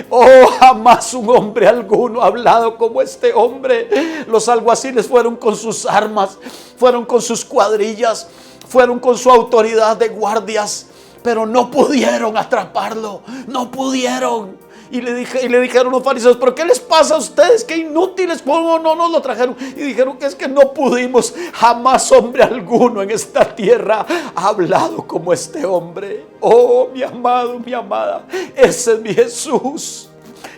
Speaker 3: Oh, jamás un hombre alguno ha hablado como este hombre. Los alguaciles fueron con sus armas, fueron con sus cuadrillas, fueron con su autoridad de guardias, pero no pudieron atraparlo, no pudieron. Y le dijeron los fariseos: ¿pero qué les pasa a ustedes? ¡Qué inútiles! ¿Cómo no nos lo trajeron? Y dijeron que es que no pudimos. Jamás hombre alguno en esta tierra ha hablado como este hombre. Oh, mi amado, mi amada, ese es mi Jesús.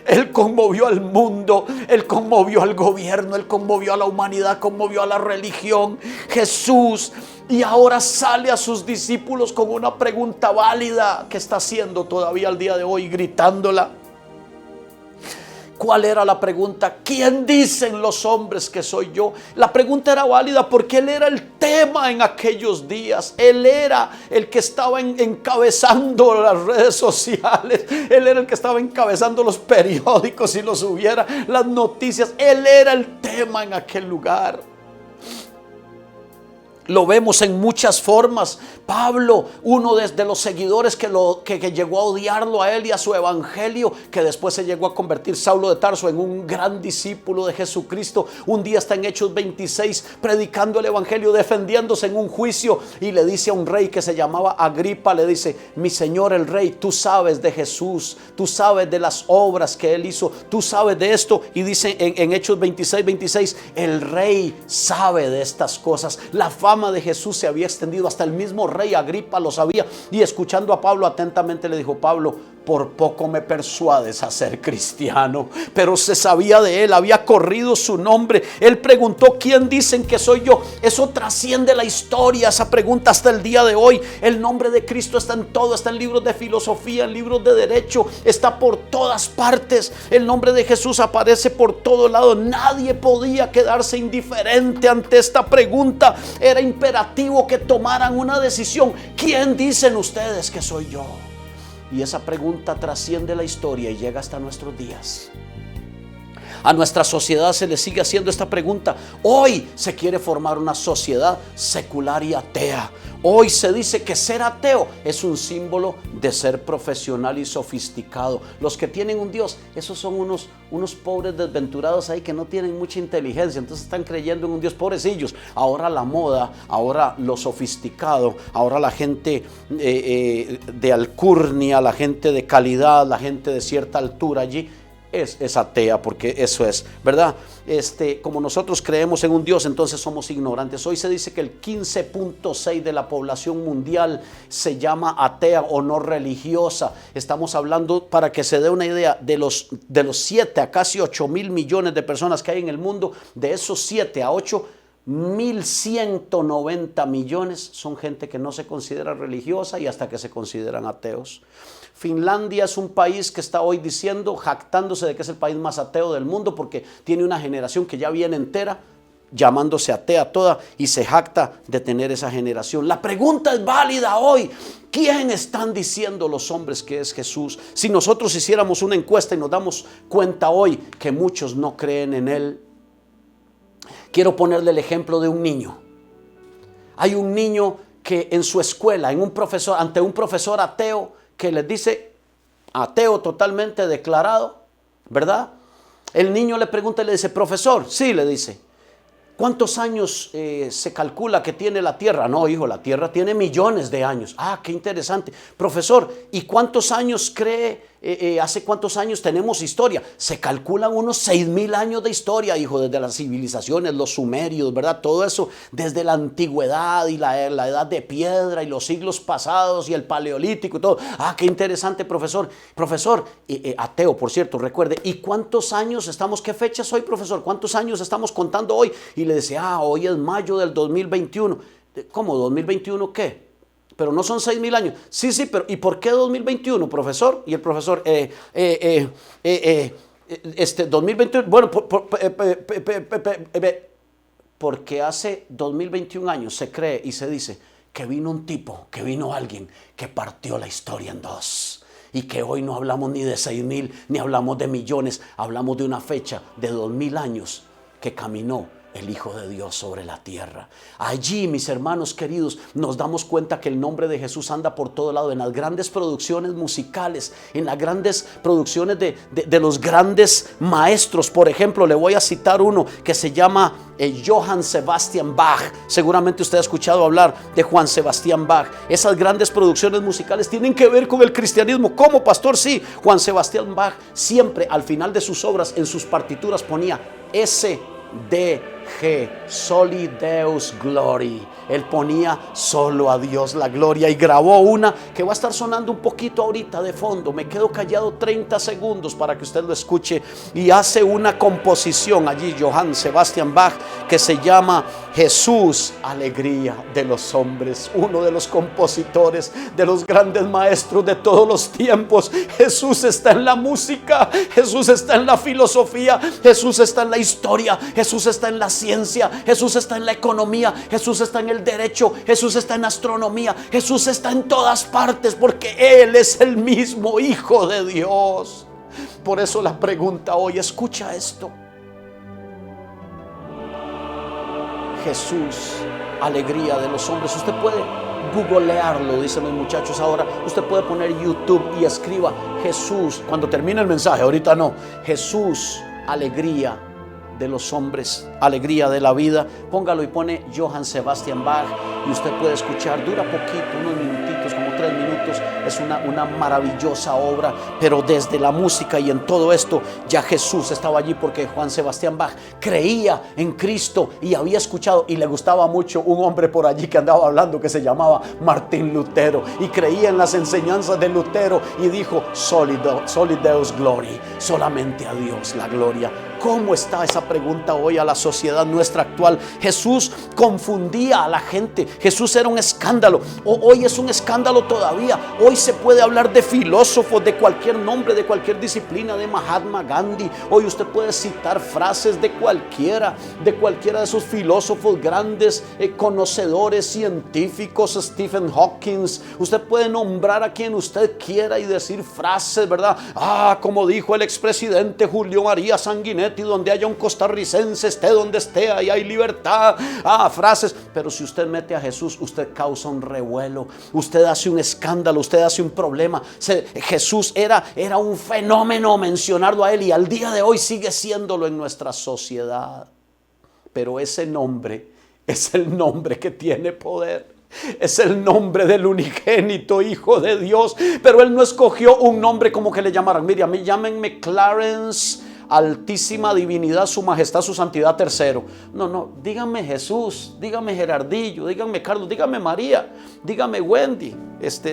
Speaker 3: Él conmovió al mundo, Él conmovió al gobierno, Él conmovió a la humanidad, conmovió a la religión. Jesús. Y ahora sale a sus discípulos con una pregunta válida que está haciendo todavía al día de hoy, gritándola. ¿Cuál era la pregunta? ¿Quién dicen los hombres que soy yo? La pregunta era válida porque Él era el tema en aquellos días. Él era el que estaba encabezando las redes sociales. Él era el que estaba encabezando los periódicos, si los hubiera, las noticias. Él era el tema en aquel lugar. Lo vemos en muchas formas. Pablo, uno de los seguidores que llegó a odiarlo a él y a su evangelio, que después se llegó a convertir, Saulo de Tarso, en un gran discípulo de Jesucristo. Un día está en Hechos 26 predicando el evangelio, defendiéndose en un juicio, y le dice a un rey que se llamaba Agripa, le dice: mi señor el rey, tú sabes de Jesús, tú sabes de las obras que él hizo, tú sabes de esto. Y dice en Hechos 26, el rey sabe de estas cosas. La fama de Jesús se había extendido, hasta el mismo rey Agripa lo sabía, y escuchando a Pablo atentamente le dijo: Pablo, por poco me persuades a ser cristiano. Pero se sabía de él, había corrido su nombre. Él preguntó: ¿quién dicen que soy yo? Eso trasciende la historia, esa pregunta, hasta el día de hoy. El nombre de Cristo está en todo, está en libros de filosofía, en libros de derecho, está por todas partes. El nombre de Jesús aparece por todo lado. Nadie podía quedarse indiferente ante esta pregunta. Era imperativo que tomaran una decisión. ¿Quién dicen ustedes que soy yo? Y esa pregunta trasciende la historia y llega hasta nuestros días. A nuestra sociedad se le sigue haciendo esta pregunta. Hoy se quiere formar una sociedad secular y atea. Hoy se dice que ser ateo es un símbolo de ser profesional y sofisticado. Los que tienen un Dios, esos son unos pobres desventurados ahí que no tienen mucha inteligencia, entonces están creyendo en un Dios, pobrecillos. Ahora la moda, ahora lo sofisticado, ahora la gente de alcurnia, la gente de calidad, la gente de cierta altura allí es atea, porque eso es, ¿verdad? Como nosotros creemos en un Dios, entonces somos ignorantes. Hoy se dice que el 15.6 de la población mundial se llama atea o no religiosa. Estamos hablando, para que se dé una idea, de los 7 a casi 8.000 millones de personas que hay en el mundo. De esos 7 a 8, 1.190 millones son gente que no se considera religiosa y hasta que se consideran ateos. Finlandia es un país que está hoy diciendo, jactándose de que es el país más ateo del mundo, porque tiene una generación que ya viene entera llamándose atea toda, y se jacta de tener esa generación. La pregunta es válida hoy. ¿Quién están diciendo los hombres que es Jesús? Si nosotros hiciéramos una encuesta y nos damos cuenta hoy que muchos no creen en Él. Quiero ponerle el ejemplo de un niño. Hay un niño que en su escuela, ante un profesor ateo, que les dice, ateo totalmente declarado, ¿verdad? El niño le pregunta y le dice: profesor, sí, le dice, ¿cuántos años se calcula que tiene la Tierra? No, hijo, la Tierra tiene millones de años. Ah, qué interesante. Profesor, ¿y cuántos años cree, hace cuántos años tenemos historia? Se calculan unos 6.000 años de historia, hijo, desde las civilizaciones, los sumerios, ¿verdad? Todo eso, desde la antigüedad y la edad de piedra y los siglos pasados y el paleolítico y todo. Ah, qué interesante, profesor. Profesor, ateo, por cierto, recuerde, ¿y cuántos años estamos, qué fecha es hoy, profesor? ¿Cuántos años estamos contando hoy? Y le decía: hoy es mayo del 2021. ¿Cómo? ¿2021 qué? Pero no son 6.000 años. Sí, pero ¿y por qué 2021, profesor? Y el profesor, 2021, bueno, porque hace 2021 años se cree y se dice que vino un tipo, que vino alguien que partió la historia en dos. Y que hoy no hablamos ni de 6.000, ni hablamos de millones, hablamos de una fecha de 2.000 años que caminó el Hijo de Dios sobre la tierra. Allí, mis hermanos queridos, nos damos cuenta que el nombre de Jesús anda por todo lado, en las grandes producciones musicales, en las grandes producciones de los grandes maestros. Por ejemplo, le voy a citar uno que se llama Johann Sebastian Bach. Seguramente usted ha escuchado hablar de Juan Sebastián Bach. Esas grandes producciones musicales tienen que ver con el cristianismo. ¿Cómo, pastor? Sí, Juan Sebastián Bach siempre al final de sus obras, en sus partituras, ponía SDG, Soli Deus Glory. Él ponía solo a Dios la gloria, y grabó una que va a estar sonando un poquito ahorita de fondo. Me quedo callado 30 segundos para que usted lo escuche. Y hace una composición allí, Johann Sebastian Bach, que se llama Jesús, alegría de los hombres. Uno de los compositores, de los grandes maestros de todos los tiempos. Jesús está en la música, Jesús está en la filosofía, Jesús está en la historia, Jesús está en la ciencia, Jesús está en la economía, Jesús está en el derecho, Jesús está en astronomía, Jesús está en todas partes, porque Él es el mismo Hijo de Dios. Por eso la pregunta hoy, escucha esto: Jesús, alegría de los hombres. Usted puede googlearlo, dicen los muchachos ahora. Usted puede poner YouTube y escriba Jesús, cuando termine el mensaje, ahorita no, Jesús, alegría de los hombres, alegría de la vida. Póngalo y pone Johann Sebastian Bach y usted puede escuchar. Dura poquito, unos minutitos, como 3 minutos. Es una maravillosa obra, pero desde la música y en todo esto ya Jesús estaba allí, porque Juan Sebastián Bach creía en Cristo y había escuchado, y le gustaba mucho un hombre por allí que andaba hablando que se llamaba Martín Lutero, y creía en las enseñanzas de Lutero y dijo Soli Deus Glory, solamente a Dios la gloria. ¿Cómo está esa pregunta hoy a la sociedad nuestra actual? Jesús confundía a la gente. Jesús era un escándalo. Hoy es un escándalo todavía. Hoy se puede hablar de filósofos de cualquier nombre, de cualquier disciplina, de Mahatma Gandhi. Hoy usted puede citar frases de cualquiera de esos filósofos grandes, conocedores, científicos, Stephen Hawking. Usted puede nombrar a quien usted quiera y decir frases, ¿verdad? Como dijo el expresidente Julio María Sanguinetti, donde haya un costarricense, esté donde esté, ahí hay libertad. Frases. Pero si usted mete a Jesús, usted causa un revuelo, usted hace un escándalo, usted hace un problema. Jesús era un fenómeno mencionarlo a Él, y al día de hoy sigue siéndolo en nuestra sociedad. Pero ese nombre es el nombre que tiene poder. Es el nombre del unigénito Hijo de Dios. Pero Él no escogió un nombre como que le llamaran. Mire, a mí llámenme Clarence, Altísima Divinidad, Su Majestad, Su Santidad Tercero. No, díganme Jesús, díganme Gerardillo, díganme Carlos, díganme María, díganme Wendy,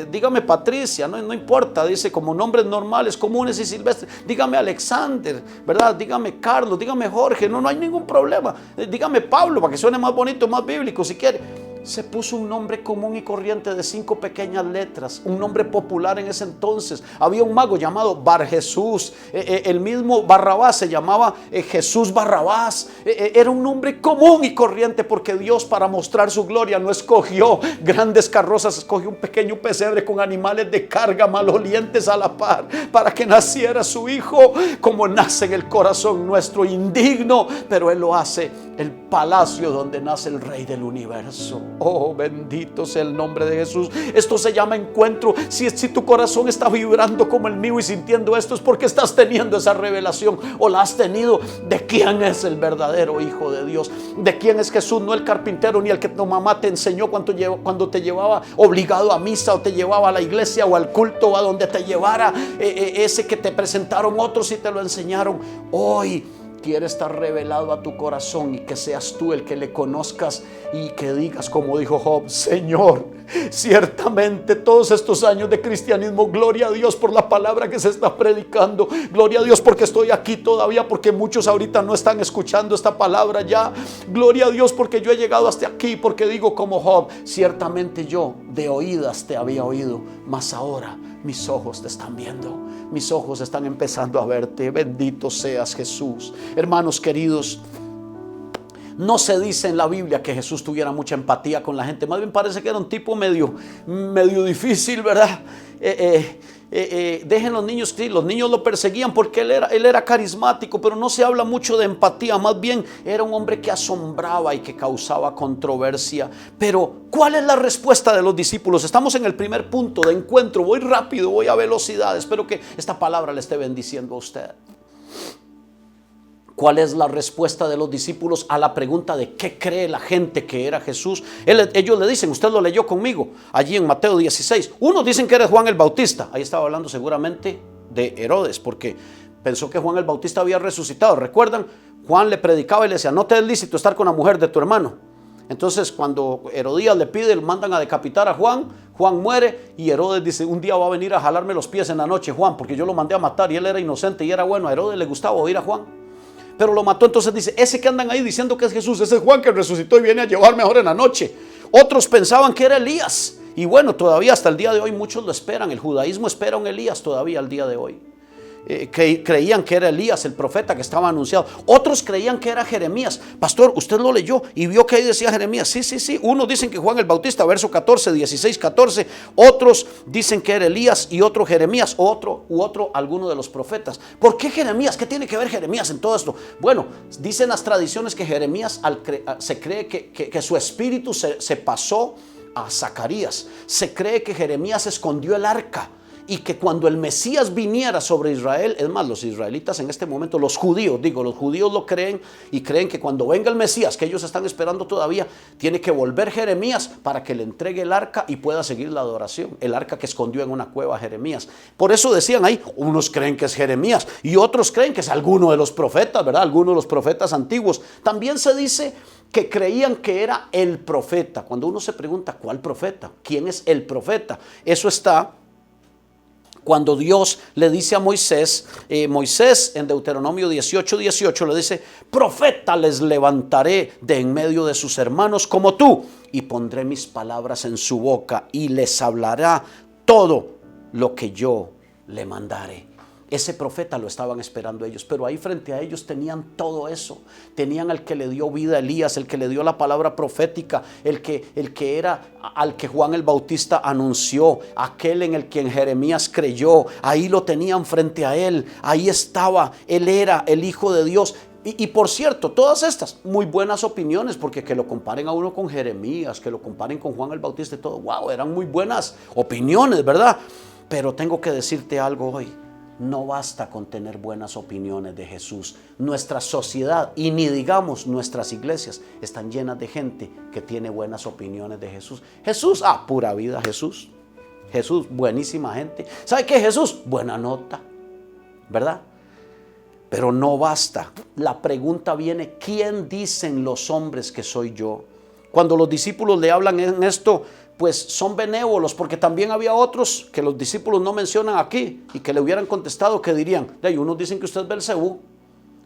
Speaker 3: díganme Patricia, no importa, dice, como nombres normales, comunes y silvestres. Díganme Alexander, ¿verdad? Díganme Carlos, díganme Jorge, no hay ningún problema. Díganme Pablo, para que suene más bonito, más bíblico si quiere. Se puso un nombre común y corriente de 5 pequeñas letras, un nombre popular en ese entonces. Había un mago llamado Bar Jesús, el mismo Barrabás se llamaba Jesús Barrabás. Era un nombre común y corriente, porque Dios, para mostrar su gloria, no escogió grandes carrozas, escogió un pequeño pesebre con animales de carga malolientes a la par, para que naciera su Hijo, como nace en el corazón nuestro, indigno, pero Él lo hace el palacio donde nace el Rey del universo. Oh, bendito sea el nombre de Jesús. Esto se llama encuentro. Si tu corazón está vibrando como el mío y sintiendo esto, es porque estás teniendo esa revelación, o la has tenido, de quién es el verdadero Hijo de Dios, de quién es Jesús, no el carpintero ni el que tu mamá te enseñó cuando te llevaba obligado a misa, o te llevaba a la iglesia o al culto, o a donde te llevara, ese que te presentaron otros y te lo enseñaron. Hoy quiere estar revelado a tu corazón, y que seas tú el que le conozcas, y que digas como dijo Job: Señor, ciertamente todos estos años de cristianismo, gloria a Dios por la palabra que se está predicando, gloria a Dios porque estoy aquí todavía, porque muchos ahorita no están escuchando esta palabra ya, gloria a Dios porque yo he llegado hasta aquí, porque digo como Job: ciertamente yo de oídas te había oído, mas ahora mis ojos te están viendo, mis ojos están empezando a verte. Bendito seas, Jesús. Hermanos queridos, no se dice en la Biblia que Jesús tuviera mucha empatía con la gente. Más bien parece que era un tipo medio difícil, ¿verdad? dejen los niños, sí, los niños lo perseguían porque él era carismático, pero no se habla mucho de empatía, más bien era un hombre que asombraba y que causaba controversia. Pero ¿cuál es la respuesta de los discípulos? Estamos en el primer punto de encuentro, voy rápido, voy a velocidad, espero que esta palabra le esté bendiciendo a usted. ¿Cuál es la respuesta de los discípulos a la pregunta de qué cree la gente que era Jesús? Ellos le dicen, usted lo leyó conmigo, allí en Mateo 16. Unos dicen que era Juan el Bautista. Ahí estaba hablando seguramente de Herodes, porque pensó que Juan el Bautista había resucitado. ¿Recuerdan? Juan le predicaba y le decía, no te es lícito estar con la mujer de tu hermano. Entonces cuando Herodías le pide, le mandan a decapitar a Juan. Juan muere y Herodes dice, un día va a venir a jalarme los pies en la noche Juan, porque yo lo mandé a matar y él era inocente y era bueno. A Herodes le gustaba oír a Juan, pero lo mató. Entonces dice, ese que andan ahí diciendo que es Jesús, ese es Juan que resucitó y viene a llevarme ahora en la noche. Otros pensaban que era Elías. Y bueno, todavía hasta el día de hoy muchos lo esperan. El judaísmo espera a un Elías todavía al día de hoy. Creían que era Elías, el profeta que estaba anunciado. Otros creían que era Jeremías. Pastor, usted lo leyó y vio que ahí decía Jeremías. Sí. Unos dicen que Juan el Bautista, verso 14, 16, 14. Otros dicen que era Elías y otro Jeremías, u otro alguno de los profetas. ¿Por qué Jeremías? ¿Qué tiene que ver Jeremías en todo esto? Bueno, dicen las tradiciones que Jeremías se cree que su espíritu se pasó a Zacarías. Se cree que Jeremías escondió el arca y que cuando el Mesías viniera sobre Israel, es más, los israelitas en este momento, los judíos lo creen y creen que cuando venga el Mesías, que ellos están esperando todavía, tiene que volver Jeremías para que le entregue el arca y pueda seguir la adoración, el arca que escondió en una cueva Jeremías. Por eso decían ahí, unos creen que es Jeremías y otros creen que es alguno de los profetas, ¿verdad? Alguno de los profetas antiguos. También se dice que creían que era el profeta. Cuando uno se pregunta, ¿cuál profeta? ¿Quién es el profeta? Eso está cuando Dios le dice a Moisés, Moisés en Deuteronomio 18:18 le dice, profeta les levantaré de en medio de sus hermanos como tú, y pondré mis palabras en su boca y les hablará todo lo que yo le mandare. Ese profeta lo estaban esperando ellos, pero ahí frente a ellos tenían todo eso. Tenían al que le dio vida a Elías, el que le dio la palabra profética, el que era al que Juan el Bautista anunció, aquel en el que Jeremías creyó. Ahí lo tenían frente a él, ahí estaba, él era el Hijo de Dios. Y por cierto, todas estas muy buenas opiniones, porque que lo comparen a uno con Jeremías, que lo comparen con Juan el Bautista y todo, wow, eran muy buenas opiniones, ¿verdad? Pero tengo que decirte algo hoy. No basta con tener buenas opiniones de Jesús. Nuestra sociedad y ni digamos nuestras iglesias están llenas de gente que tiene buenas opiniones de Jesús. Jesús, pura vida Jesús. Jesús, buenísima gente. ¿Sabe qué Jesús? Buena nota, ¿verdad? Pero no basta. La pregunta viene, ¿quién dicen los hombres que soy yo? Cuando los discípulos le hablan en esto, pues son benévolos, porque también había otros que los discípulos no mencionan aquí y que le hubieran contestado, que dirían, unos dicen que usted es Belcebú,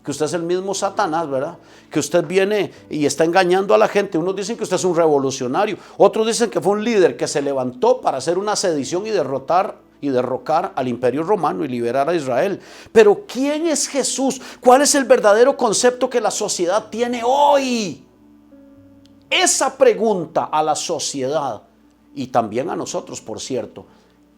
Speaker 3: que usted es el mismo Satanás, ¿verdad? Que usted viene y está engañando a la gente. Unos dicen que usted es un revolucionario, otros dicen que fue un líder que se levantó para hacer una sedición y derrocar al imperio romano y liberar a Israel. Pero ¿quién es Jesús? ¿Cuál es el verdadero concepto que la sociedad tiene hoy? Esa pregunta a la sociedad y también a nosotros, por cierto.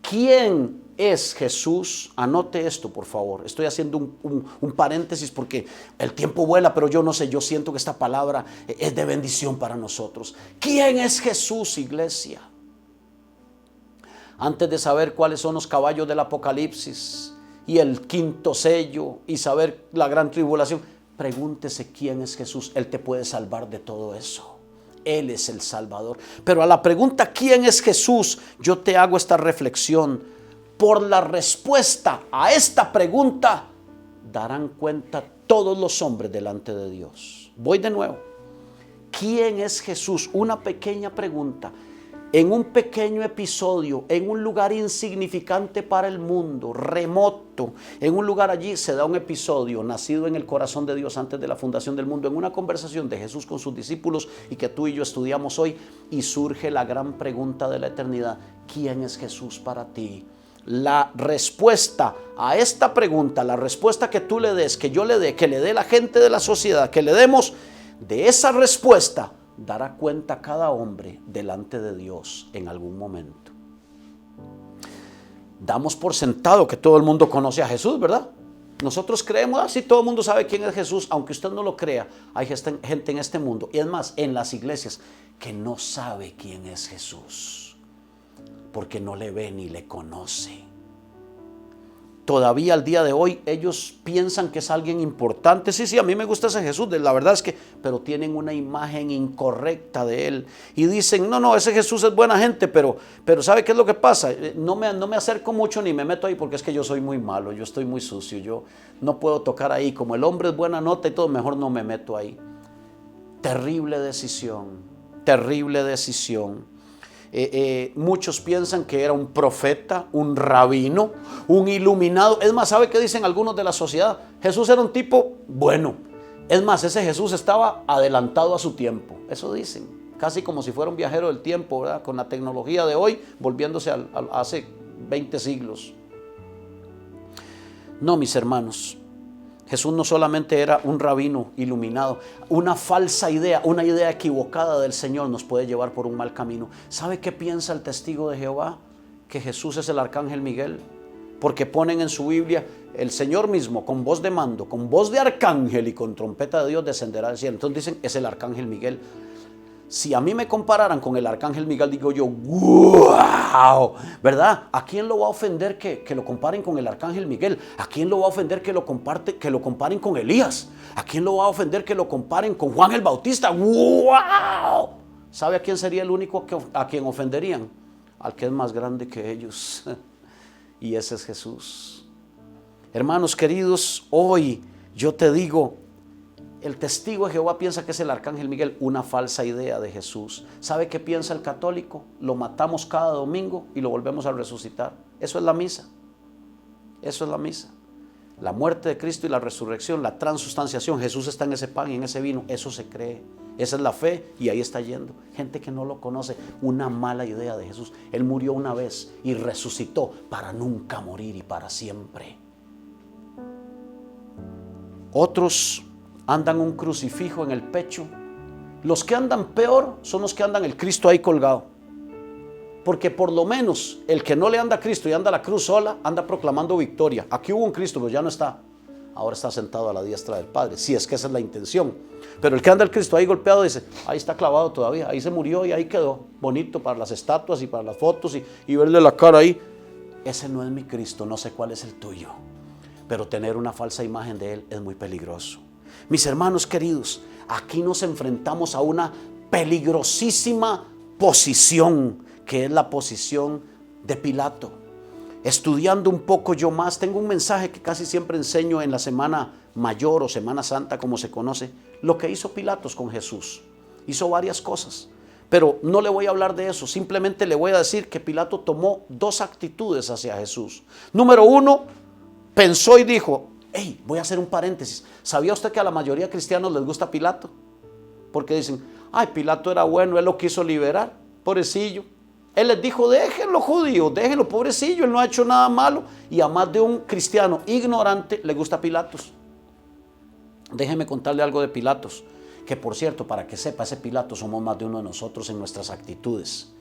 Speaker 3: ¿Quién es Jesús? Anote esto, por favor. Estoy haciendo un paréntesis porque el tiempo vuela, pero yo no sé, yo siento que esta palabra es de bendición para nosotros. ¿Quién es Jesús, iglesia? Antes de saber cuáles son los caballos del Apocalipsis y el quinto sello y saber la gran tribulación, pregúntese quién es Jesús. Él te puede salvar de todo eso. Él es el Salvador. Pero a la pregunta ¿quién es Jesús? Yo te hago esta reflexión. Por la respuesta a esta pregunta darán cuenta todos los hombres delante de Dios. Voy de nuevo. ¿Quién es Jesús? Una pequeña pregunta. En un pequeño episodio, en un lugar insignificante para el mundo, remoto, en un lugar allí se da un episodio nacido en el corazón de Dios antes de la fundación del mundo, en una conversación de Jesús con sus discípulos y que tú y yo estudiamos hoy, y surge la gran pregunta de la eternidad: ¿quién es Jesús para ti? La respuesta a esta pregunta, la respuesta que tú le des, que yo le dé, que le dé la gente de la sociedad, que le demos, de esa respuesta dará cuenta cada hombre delante de Dios en algún momento. damos por sentado que todo el mundo conoce a Jesús, ¿verdad? Nosotros creemos, sí, todo el mundo sabe quién es Jesús, aunque usted no lo crea. Hay gente en este mundo, y es más, en las iglesias, que no sabe quién es Jesús, porque no le ve ni le conoce. Todavía al día de hoy ellos piensan que es alguien importante. Sí, a mí me gusta ese Jesús, la verdad es que, pero tienen una imagen incorrecta de él. Y dicen, no, ese Jesús es buena gente, pero ¿sabe qué es lo que pasa? No me acerco mucho ni me meto ahí porque es que yo soy muy malo, yo estoy muy sucio, yo no puedo tocar ahí. Como el hombre es buena nota y todo, mejor no me meto ahí. Terrible decisión, terrible decisión. Muchos piensan que era un profeta, un rabino, un iluminado. Es más, ¿sabe qué dicen algunos de la sociedad? Jesús era un tipo bueno. Es más, ese Jesús estaba adelantado a su tiempo. Eso dicen, casi como si fuera un viajero del tiempo, ¿verdad? Con la tecnología de hoy, volviéndose a hace 20 siglos. No, mis hermanos, Jesús no solamente era un rabino iluminado. Una falsa idea, una idea equivocada del Señor nos puede llevar por un mal camino. ¿Sabe qué piensa el testigo de Jehová? Que Jesús es el arcángel Miguel. Porque ponen en su Biblia, el Señor mismo con voz de mando, con voz de arcángel y con trompeta de Dios descenderá del cielo. Entonces dicen, es el arcángel Miguel. Si a mí me compararan con el arcángel Miguel, digo yo, ¡wow! ¿Verdad? ¿A quién lo va a ofender que lo comparen con el arcángel Miguel? ¿A quién lo va a ofender que lo comparen con Elías? ¿A quién lo va a ofender que lo comparen con Juan el Bautista? ¡Wow! ¿Sabe a quién sería el único a quien ofenderían? Al que es más grande que ellos. Y ese es Jesús. Hermanos queridos, hoy yo te digo, el testigo de Jehová piensa que es el arcángel Miguel, una falsa idea de Jesús. ¿Sabe qué piensa el católico? Lo matamos cada domingo y lo volvemos a resucitar. Eso es la misa. Eso es la misa. La muerte de Cristo y la resurrección, la transustanciación. Jesús está en ese pan y en ese vino. Eso se cree. Esa es la fe y ahí está yendo. Gente que no lo conoce, una mala idea de Jesús. Él murió una vez y resucitó para nunca morir y para siempre. Otros andan un crucifijo en el pecho. Los que andan peor son los que andan el Cristo ahí colgado. Porque por lo menos el que no le anda a Cristo y anda a la cruz sola, anda proclamando victoria. Aquí hubo un Cristo, pero ya no está. Ahora está sentado a la diestra del Padre. Si es que esa es la intención. Pero el que anda el Cristo ahí golpeado dice, ahí está clavado todavía, ahí se murió y ahí quedó. Bonito para las estatuas y para las fotos y verle la cara ahí. Ese no es mi Cristo, no sé cuál es el tuyo. Pero tener una falsa imagen de Él es muy peligroso. Mis hermanos queridos, aquí nos enfrentamos a una peligrosísima posición, que es la posición de Pilato. Estudiando un poco yo más, tengo un mensaje que casi siempre enseño en la Semana Mayor o Semana Santa, como se conoce, lo que hizo Pilatos con Jesús. Hizo varias cosas, pero no le voy a hablar de eso, simplemente le voy a decir que Pilato tomó dos actitudes hacia Jesús. Número uno, pensó y dijo, hey, voy a hacer un paréntesis. ¿Sabía usted que a la mayoría de cristianos les gusta Pilato? Porque dicen, ay, Pilato era bueno, él lo quiso liberar, pobrecillo. Él les dijo, déjenlo judíos, déjenlo pobrecillo, él no ha hecho nada malo. Y a más de un cristiano ignorante le gusta Pilatos. Déjeme contarle algo de Pilatos, que por cierto, para que sepa, ese Pilato somos más de uno de nosotros en nuestras actitudes.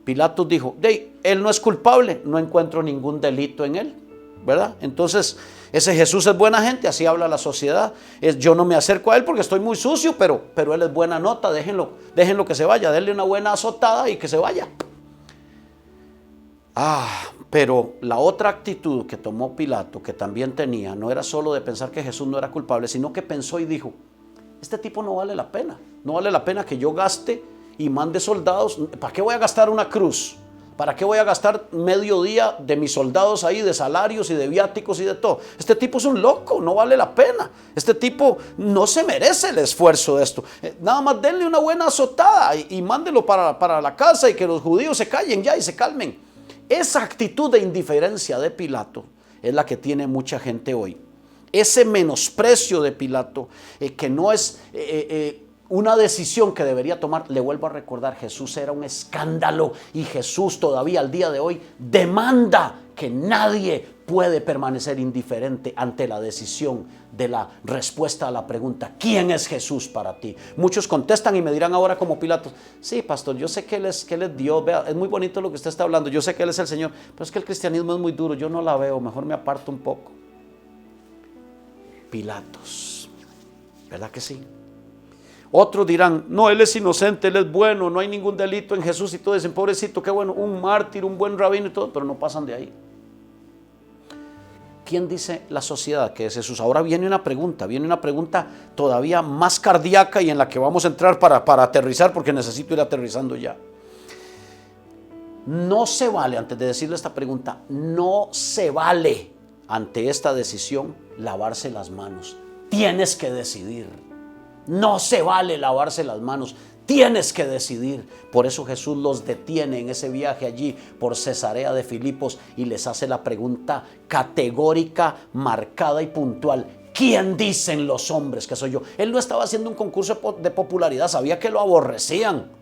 Speaker 3: Pilatos dijo, él no es culpable, no encuentro ningún delito en él, ¿verdad? Entonces, ese Jesús es buena gente, así habla la sociedad. Yo no me acerco a él porque estoy muy sucio, pero él es buena nota, déjenlo que se vaya, denle una buena azotada y que se vaya. Pero la otra actitud que tomó Pilato, que también tenía, no era solo de pensar que Jesús no era culpable, sino que pensó y dijo, este tipo no vale la pena, no vale la pena que yo gaste y mande soldados. ¿Para qué voy a gastar una cruz? ¿Para qué voy a gastar medio día de mis soldados ahí, de salarios y de viáticos y de todo? Este tipo es un loco, no vale la pena. Este tipo no se merece el esfuerzo de esto. Nada más denle una buena azotada y mándelo para la casa y que los judíos se callen ya y se calmen. Esa actitud de indiferencia de Pilato es la que tiene mucha gente hoy. Ese menosprecio de Pilato, que no es una decisión que debería tomar. Le vuelvo a recordar, Jesús era un escándalo y Jesús todavía al día de hoy demanda que nadie puede permanecer indiferente ante la decisión de la respuesta a la pregunta, ¿quién es Jesús para ti? Muchos contestan y me dirán ahora como Pilatos, sí, pastor, yo sé que Él es Dios, vea, es muy bonito lo que usted está hablando, yo sé que Él es el Señor, pero es que el cristianismo es muy duro, yo no la veo, mejor me aparto un poco. Pilatos, ¿verdad que sí? Otros dirán, no, Él es inocente, Él es bueno, no hay ningún delito en Jesús, y todos dicen, pobrecito, qué bueno, un mártir, un buen rabino y todo, pero no pasan de ahí. ¿Quién dice la sociedad que es Jesús? Ahora viene una pregunta todavía más cardíaca y en la que vamos a entrar para aterrizar, porque necesito ir aterrizando ya. No se vale, antes de decirle esta pregunta, no se vale ante esta decisión lavarse las manos. Tienes que decidir. No se vale lavarse las manos. Tienes que decidir. Por eso Jesús los detiene en ese viaje allí por Cesarea de Filipos y les hace la pregunta categórica, marcada y puntual. ¿Quién dicen los hombres que soy yo? Él no estaba haciendo un concurso de popularidad, sabía que lo aborrecían.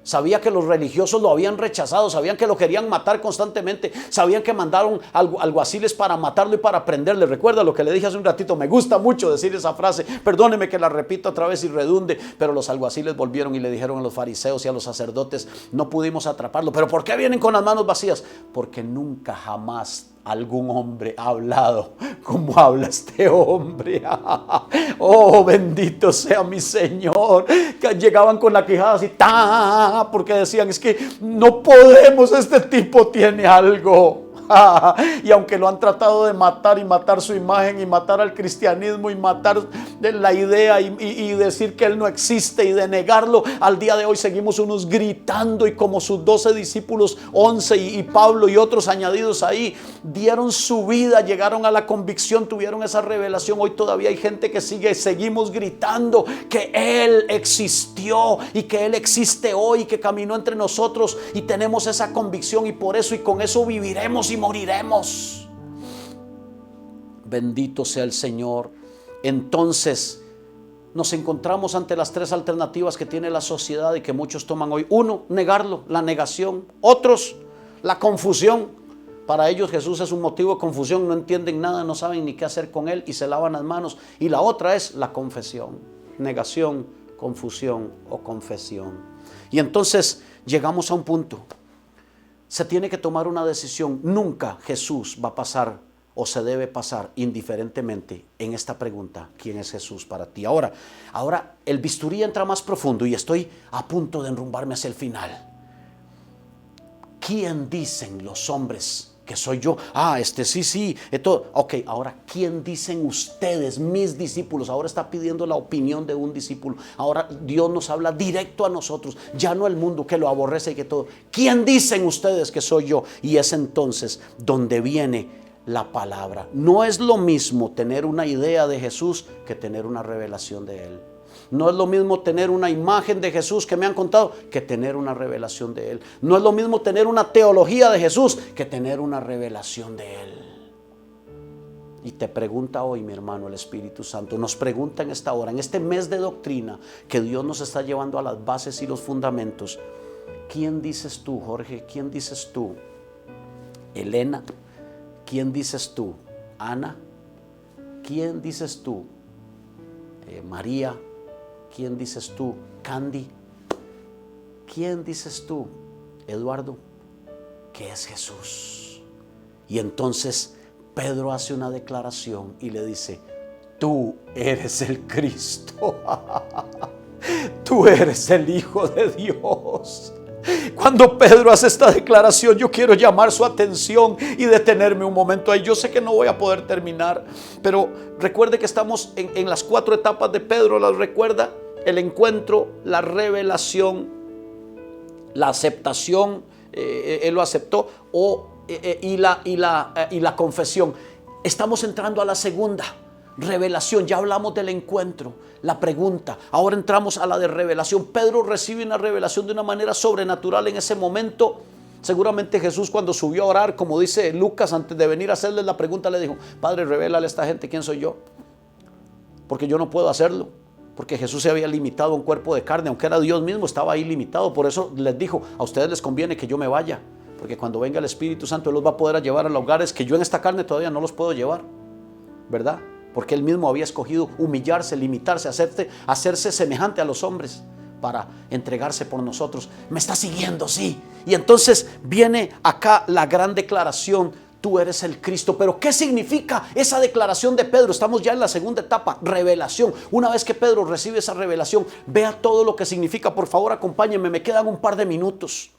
Speaker 3: Sabía que los religiosos lo habían rechazado, sabían que lo querían matar constantemente, sabían que mandaron alguaciles para matarlo y para prenderle. Recuerda lo que le dije hace un ratito, me gusta mucho decir esa frase, perdóneme que la repito otra vez y redunde, pero los alguaciles volvieron y le dijeron a los fariseos y a los sacerdotes, no pudimos atraparlo. ¿Pero por qué vienen con las manos vacías? Porque nunca jamás algún hombre ha hablado como habla este hombre. Oh, bendito sea mi Señor. Que llegaban con la quijada así, porque decían, es que no podemos, este tipo tiene algo. Y aunque lo han tratado de matar y matar su imagen y matar al cristianismo y matar la idea y decir que Él no existe y de negarlo, al día de hoy seguimos unos gritando, y como sus 12 discípulos, 11 y Pablo y otros añadidos ahí, dieron su vida, llegaron a la convicción, tuvieron esa revelación. Hoy todavía hay gente que seguimos gritando que Él existió y que Él existe hoy, que caminó entre nosotros, y tenemos esa convicción, y por eso y con eso viviremos y moriremos. Bendito sea el Señor. Entonces nos encontramos ante las tres alternativas que tiene la sociedad y que muchos toman hoy. Uno, negarlo, la negación. Otros, la confusión. Para ellos Jesús es un motivo de confusión, no entienden nada, no saben ni qué hacer con Él y se lavan las manos. Y la otra es la confesión, negación, confusión o confesión. Y entonces llegamos a un punto. Se tiene que tomar una decisión. Nunca Jesús va a pasar o se debe pasar indiferentemente en esta pregunta, ¿quién es Jesús para ti? Ahora el bisturí entra más profundo y estoy a punto de enrumbarme hacia el final. ¿Quién dicen los hombres que soy yo? Sí, esto. Ok, ahora, ¿quién dicen ustedes, mis discípulos? Ahora está pidiendo la opinión de un discípulo. Ahora Dios nos habla directo a nosotros, ya no el mundo que lo aborrece y que todo. ¿Quién dicen ustedes que soy yo? Y es entonces donde viene la palabra. No es lo mismo tener una idea de Jesús que tener una revelación de Él. No es lo mismo tener una imagen de Jesús que me han contado que tener una revelación de Él. No es lo mismo tener una teología de Jesús que tener una revelación de Él. Y te pregunta hoy, mi hermano, el Espíritu Santo, nos pregunta en esta hora, en este mes de doctrina que Dios nos está llevando a las bases y los fundamentos. ¿Quién dices tú, Jorge? ¿Quién dices tú, Elena? ¿Quién dices tú, Ana? ¿Quién dices tú, María? ¿Quién dices tú, Candy? ¿Quién dices tú, Eduardo, que es Jesús? Y entonces Pedro hace una declaración y le dice, tú eres el Cristo. Tú eres el Hijo de Dios. Cuando Pedro hace esta declaración, yo quiero llamar su atención y detenerme un momento ahí. Yo sé que no voy a poder terminar, pero recuerde que estamos en las 4 etapas de Pedro. ¿Las recuerda? El encuentro, la revelación, la aceptación, él lo aceptó, y la confesión. Estamos entrando a la segunda. Revelación, ya hablamos del encuentro, la pregunta, ahora entramos a la de revelación. Pedro recibe una revelación de una manera sobrenatural en ese momento. Seguramente Jesús, cuando subió a orar, como dice Lucas, antes de venir a hacerle la pregunta, le dijo, Padre, revélale a esta gente quién soy yo, porque yo no puedo hacerlo, porque Jesús se había limitado a un cuerpo de carne, aunque era Dios mismo, estaba ahí limitado. Por eso les dijo, a ustedes les conviene que yo me vaya, porque cuando venga el Espíritu Santo Él los va a poder llevar a lugares que yo en esta carne todavía no los puedo llevar, ¿verdad? Porque Él mismo había escogido humillarse, limitarse, hacerse semejante a los hombres para entregarse por nosotros. Me está siguiendo, sí. Y entonces viene acá la gran declaración: tú eres el Cristo. Pero ¿qué significa esa declaración de Pedro? Estamos ya en la segunda etapa, revelación. Una vez que Pedro recibe esa revelación, vea todo lo que significa. Por favor, acompáñenme, me quedan un par de minutos.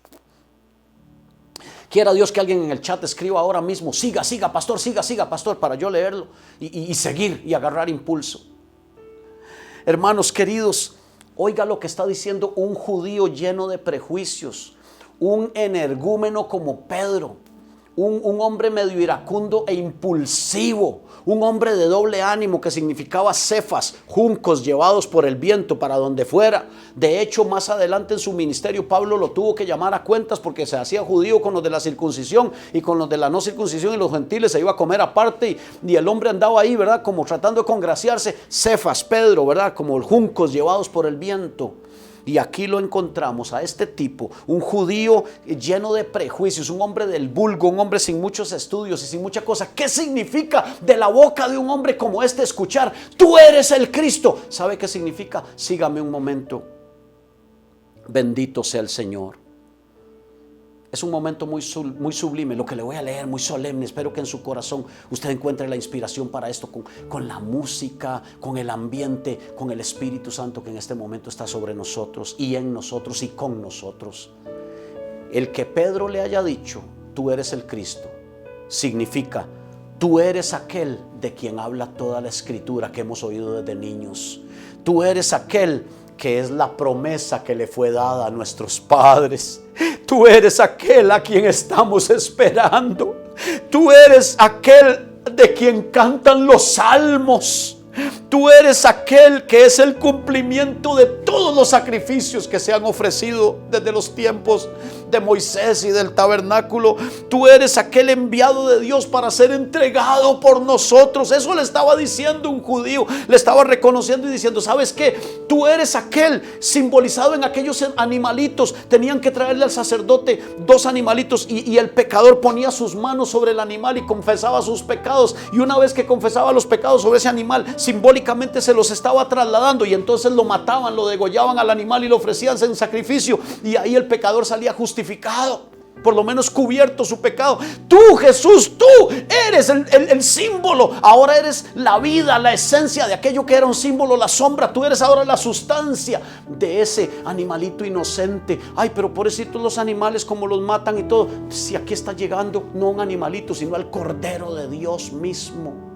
Speaker 3: Quiera Dios que alguien en el chat escriba ahora mismo: siga pastor, siga pastor, para yo leerlo y seguir y agarrar impulso. Hermanos queridos, oiga lo que está diciendo un judío lleno de prejuicios, un energúmeno como Pedro, un hombre medio iracundo e impulsivo, un hombre de doble ánimo, que significaba cefas, juncos llevados por el viento para donde fuera. De hecho, más adelante en su ministerio Pablo lo tuvo que llamar a cuentas, porque se hacía judío con los de la circuncisión, y con los de la no circuncisión y los gentiles se iba a comer aparte, y el hombre andaba ahí, ¿verdad? Como tratando de congraciarse. Cefas, Pedro, ¿verdad? Como juncos llevados por el viento. Y aquí lo encontramos a este tipo, un judío lleno de prejuicios, un hombre del vulgo, un hombre sin muchos estudios y sin mucha cosa. ¿Qué significa de la boca de un hombre como este escuchar: tú eres el Cristo? ¿Sabe qué significa? Sígame un momento. Bendito sea el Señor. Es un momento muy sublime lo que le voy a leer, muy solemne. Espero que en su corazón usted encuentre la inspiración para esto, con la música, con el ambiente, con el Espíritu Santo que en este momento está sobre nosotros y en nosotros y con nosotros. El que Pedro le haya dicho: tú eres el Cristo, significa: tú eres aquel de quien habla toda la Escritura que hemos oído desde niños. Tú eres aquel que es la promesa que le fue dada a nuestros padres. Tú eres aquel a quien estamos esperando. Tú eres aquel de quien cantan los salmos. Tú eres aquel que es el cumplimiento de todos los sacrificios que se han ofrecido desde los tiempos de Moisés y del tabernáculo. Tú eres aquel enviado de Dios para ser entregado por nosotros. Eso le estaba diciendo un judío, le estaba reconociendo y diciendo: ¿sabes qué? Tú eres aquel simbolizado en aquellos animalitos. Tenían que traerle al sacerdote 2 animalitos y el pecador ponía sus manos sobre el animal y confesaba sus pecados. Y una vez que confesaba los pecados sobre ese animal, simbólicamente se los estaba trasladando, y entonces lo mataban, lo degollaban al animal y lo ofrecían en sacrificio, y ahí el pecador salía justificado, por lo menos cubierto su pecado. Tú, Jesús, tú eres el símbolo. Ahora eres la vida, la esencia de aquello que era un símbolo, la sombra. Tú eres ahora la sustancia de ese animalito inocente. Ay, pero pobrecitos los animales, como los matan y todo. Si aquí está llegando no un animalito, sino al Cordero de Dios mismo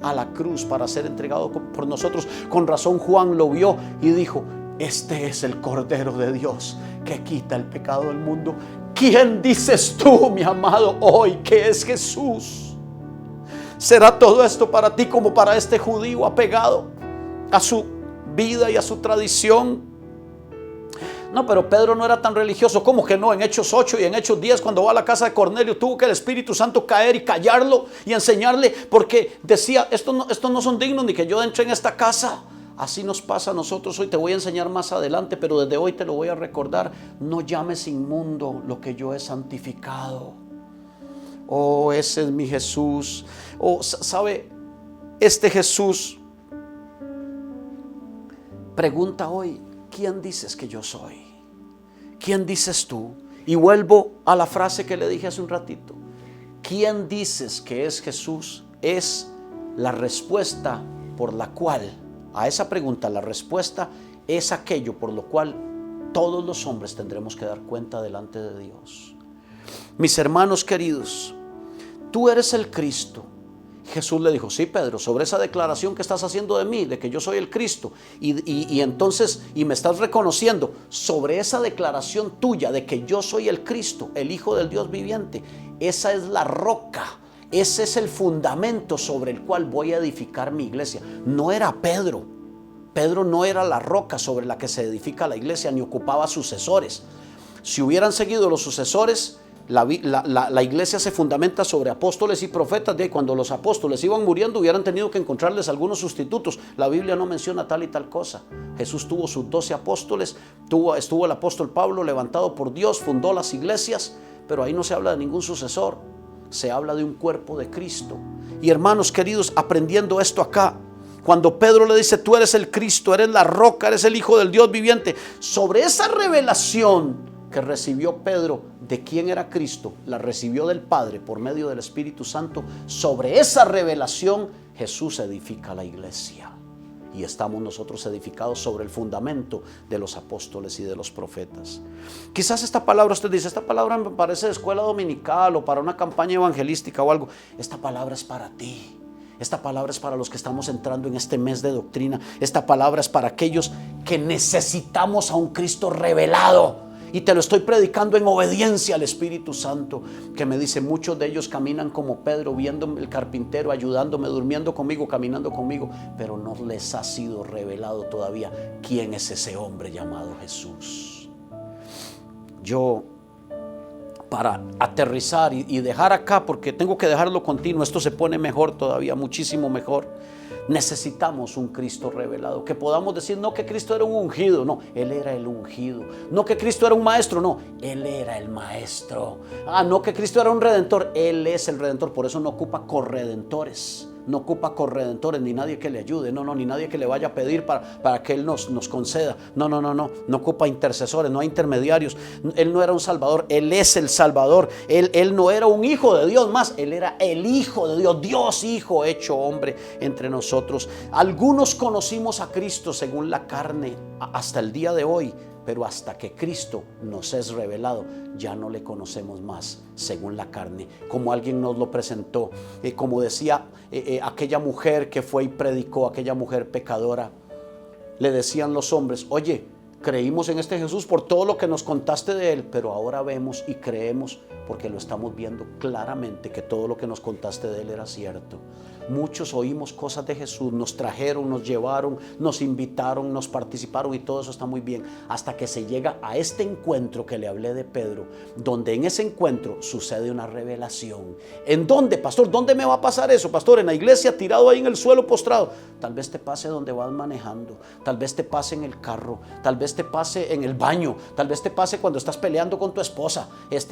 Speaker 3: a la cruz para ser entregado por nosotros. Con razón Juan lo vio y dijo: este es el Cordero de Dios que quita el pecado del mundo. ¿Quién dices tú, mi amado, hoy que es Jesús? ¿Será todo esto para ti como para este judío apegado a su vida y a su tradición? No, pero Pedro no era tan religioso. ¿Cómo que no? En Hechos 8 y en Hechos 10, cuando va a la casa de Cornelio, tuvo que el Espíritu Santo caer y callarlo y enseñarle, porque decía: estos no son dignos ni que yo entre en esta casa. Así nos pasa a nosotros hoy. Te voy a enseñar más adelante, pero desde hoy te lo voy a recordar: no llames inmundo lo que yo he santificado. Oh, ese es mi Jesús. Oh, ¿sabe? Este Jesús pregunta hoy: ¿quién dices que yo soy? ¿Quién dices tú? Y vuelvo a la frase que le dije hace un ratito: ¿quién dices que es Jesús? Es la respuesta por la cual, a esa pregunta, la respuesta es aquello por lo cual todos los hombres tendremos que dar cuenta delante de Dios. Mis hermanos queridos, tú eres el Cristo. Jesús le dijo: sí, Pedro, sobre esa declaración que estás haciendo de mí, de que yo soy el Cristo, y entonces me estás reconociendo, sobre esa declaración tuya de que yo soy el Cristo, el Hijo del Dios viviente, esa es la roca, ese es el fundamento sobre el cual voy a edificar mi iglesia. No era Pedro. Pedro no era la roca sobre la que se edifica la iglesia, ni ocupaba sucesores. Si hubieran seguido los sucesores, la iglesia se fundamenta sobre apóstoles y profetas. De cuando los apóstoles iban muriendo, hubieran tenido que encontrarles algunos sustitutos. La Biblia no menciona tal y tal cosa. Jesús tuvo sus 12 apóstoles, estuvo el apóstol Pablo levantado por Dios, fundó las iglesias, pero ahí no se habla de ningún sucesor, se habla de un cuerpo de Cristo. Y hermanos queridos, aprendiendo esto acá, cuando Pedro le dice: tú eres el Cristo, eres la roca, eres el Hijo del Dios viviente, sobre esa revelación que recibió Pedro de quién era Cristo, la recibió del Padre por medio del Espíritu Santo. Sobre esa revelación Jesús edifica la iglesia, y estamos nosotros edificados sobre el fundamento de los apóstoles y de los profetas. Quizás esta palabra, usted dice: esta palabra me parece de escuela dominical o para una campaña evangelística o algo. Esta palabra es para ti. Esta palabra es para los que estamos entrando en este mes de doctrina. Esta palabra es para aquellos que necesitamos a un Cristo revelado. Y te lo estoy predicando en obediencia al Espíritu Santo, que me dice: muchos de ellos caminan como Pedro, viendo el carpintero, ayudándome, durmiendo conmigo, caminando conmigo, pero no les ha sido revelado todavía quién es ese hombre llamado Jesús. Yo, para aterrizar y dejar acá, porque tengo que dejarlo continuo, esto se pone mejor todavía, muchísimo mejor. Necesitamos un Cristo revelado, que podamos decir: no que Cristo era un ungido, no, Él era el ungido. No que Cristo era un maestro, no, Él era el maestro. No que Cristo era un redentor, Él es el redentor. Por eso no ocupa corredentores. No ocupa corredentores, ni nadie que le ayude, no, ni nadie que le vaya a pedir para que Él nos conceda. No ocupa intercesores, no hay intermediarios. Él no era un salvador, Él es el salvador. Él no era un hijo de Dios más, Él era el Hijo de Dios, Dios Hijo hecho hombre entre nosotros. Algunos conocimos a Cristo según la carne hasta el día de hoy, pero hasta que Cristo nos es revelado, ya no le conocemos más según la carne, como alguien nos lo presentó. Como decía aquella mujer que fue y predicó, aquella mujer pecadora, le decían los hombres: oye, creímos en este Jesús por todo lo que nos contaste de Él, pero ahora vemos y creemos porque lo estamos viendo claramente que todo lo que nos contaste de Él era cierto. Muchos oímos cosas de Jesús, nos trajeron, nos llevaron, nos invitaron, nos participaron, y todo eso está muy bien, hasta que se llega a este encuentro que le hablé de Pedro, donde en ese encuentro sucede una revelación. ¿En dónde, pastor? ¿Dónde me va a pasar eso, pastor? En la iglesia, tirado ahí en el suelo, postrado. Tal vez te pase donde vas manejando, tal vez te pase en el carro, tal vez te pase en el baño, tal vez te pase cuando estás peleando con tu esposa,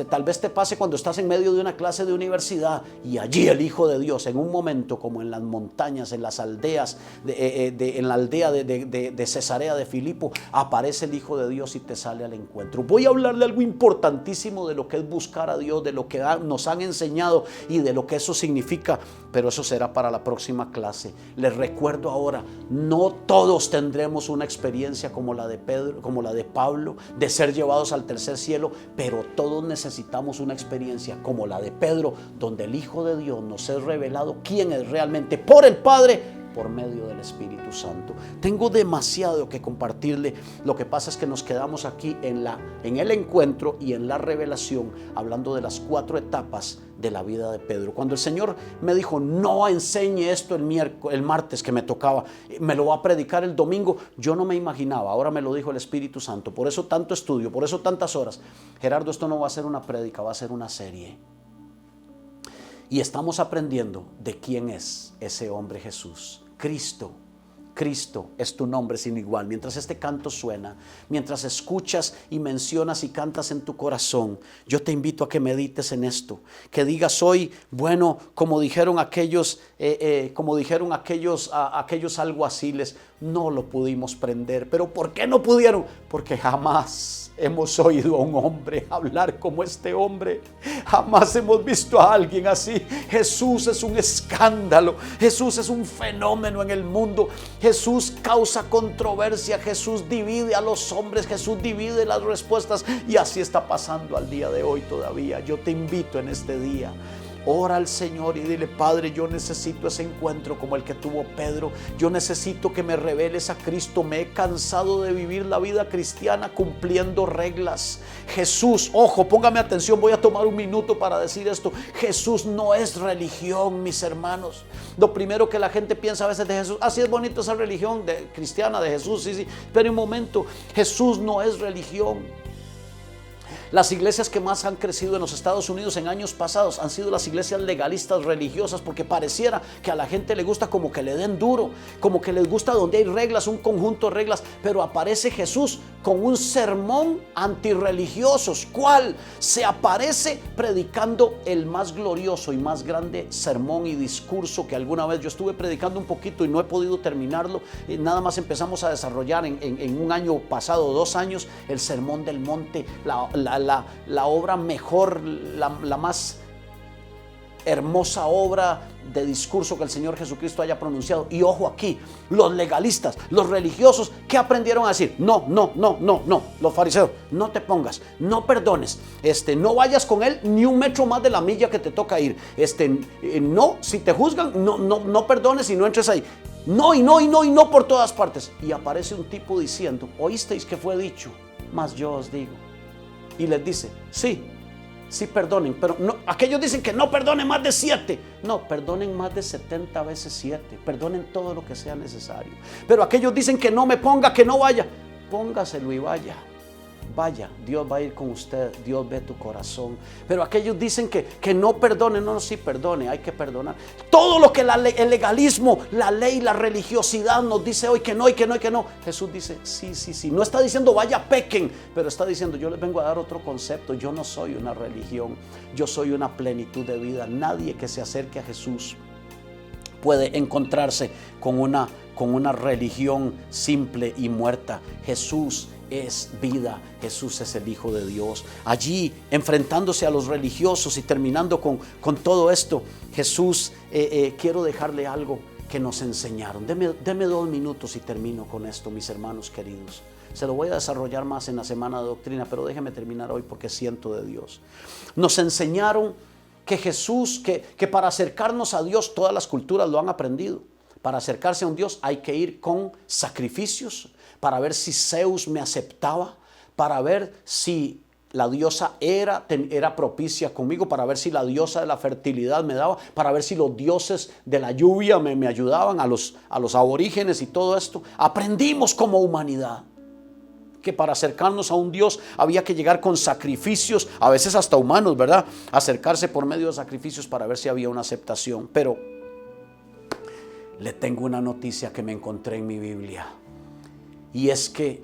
Speaker 3: tal vez te pase cuando estás en medio de una clase de universidad, y allí el Hijo de Dios, en un momento, como en las montañas, en las aldeas, en la aldea de Cesarea de Filipo, aparece el Hijo de Dios y te sale al encuentro. Voy a hablar de algo importantísimo, de lo que es buscar a Dios, de lo que nos han enseñado y de lo que eso significa, pero eso será para la próxima clase. Les recuerdo ahora: no todos tendremos una experiencia como la de Pedro, como la de Pablo, de ser llevados al tercer cielo, pero todos necesitamos una experiencia como la de Pedro, donde el Hijo de Dios nos es revelado quién es realmente por el Padre, por medio del Espíritu Santo. Tengo demasiado que compartirle. Lo que pasa es que nos quedamos aquí en el encuentro y en la revelación, hablando de las 4 etapas de la vida de Pedro. Cuando el Señor me dijo: no enseñe esto el martes que me tocaba, me lo va a predicar el domingo, yo no me imaginaba. Ahora me lo dijo el Espíritu Santo. Por eso tanto estudio, por eso tantas horas. Gerardo, esto no va a ser una prédica, va a ser una serie. Y estamos aprendiendo de quién es ese hombre Jesús. Cristo. Cristo es tu nombre sin igual. Mientras este canto suena, mientras escuchas y mencionas y cantas en tu corazón, yo te invito a que medites en esto, que digas hoy: bueno, como dijeron aquellos alguaciles, no lo pudimos prender. ¿Pero por qué no pudieron? Porque jamás hemos oído a un hombre hablar como este hombre. Jamás hemos visto a alguien así. Jesús es un escándalo. Jesús es un fenómeno en el mundo. Jesús causa controversia. Jesús divide a los hombres. Jesús divide las respuestas. Y así está pasando al día de hoy todavía. Yo te invito en este día: ora al Señor y dile: Padre, yo necesito ese encuentro como el que tuvo Pedro. Yo necesito que me reveles a Cristo. Me he cansado de vivir la vida cristiana cumpliendo reglas. Jesús, ojo, póngame atención, voy a tomar un minuto para decir esto. Jesús no es religión, mis hermanos. Lo primero que la gente piensa a veces de Jesús: así es bonito esa religión cristiana de Jesús, sí, pero un momento, Jesús no es religión. Las iglesias que más han crecido en los Estados Unidos en años pasados han sido las iglesias legalistas religiosas, porque pareciera que a la gente le gusta como que le den duro, como que les gusta donde hay reglas, un conjunto de reglas, pero aparece Jesús con un sermón antirreligiosos. ¿Cuál? Se aparece predicando el más glorioso y más grande sermón y discurso que alguna vez yo estuve predicando un poquito y no he podido terminarlo. Nada más empezamos a desarrollar en un año pasado, 2 años, el Sermón del Monte, la obra mejor, la más hermosa obra de discurso que el Señor Jesucristo haya pronunciado. Y ojo aquí, los legalistas, los religiosos, ¿qué aprendieron a decir? No, los fariseos, no te pongas, no perdones, no vayas con él ni un metro más de la milla que te toca ir, no, si te juzgan, no perdones y no entres ahí. No, y no por todas partes. Y aparece un tipo diciendo, oísteis que fue dicho, mas yo os digo. Y les dice, sí perdonen, pero no, aquellos dicen que no perdonen más de 7. No, perdonen más de 70 veces 7. Perdonen todo lo que sea necesario. Pero aquellos dicen que no me ponga, que no vaya. Póngaselo y vaya. Vaya, Dios va a ir con usted, Dios ve tu corazón. Pero aquellos dicen que no perdonen. No, sí perdone, hay que perdonar. Todo lo que el legalismo, la ley, la religiosidad nos dice hoy que no, y que no. Jesús dice, sí. No está diciendo vaya, pequen, pero está diciendo, yo les vengo a dar otro concepto. Yo no soy una religión, yo soy una plenitud de vida. Nadie que se acerque a Jesús puede encontrarse con una religión simple y muerta. Jesús es vida, Jesús es el Hijo de Dios. Allí, enfrentándose a los religiosos y terminando con todo esto, Jesús, quiero dejarle algo que nos enseñaron. Deme 2 minutos y termino con esto, mis hermanos queridos. Se lo voy a desarrollar más en la semana de doctrina, pero déjeme terminar hoy porque siento de Dios. Nos enseñaron que Jesús, que para acercarnos a Dios, todas las culturas lo han aprendido. Para acercarse a un Dios hay que ir con sacrificios, para ver si Zeus me aceptaba, para ver si la diosa era propicia conmigo, para ver si la diosa de la fertilidad me daba, para ver si los dioses de la lluvia me ayudaban, a los aborígenes y todo esto. Aprendimos como humanidad que para acercarnos a un Dios había que llegar con sacrificios, a veces hasta humanos, ¿verdad? Acercarse por medio de sacrificios para ver si había una aceptación. Pero le tengo una noticia que me encontré en mi Biblia, y es que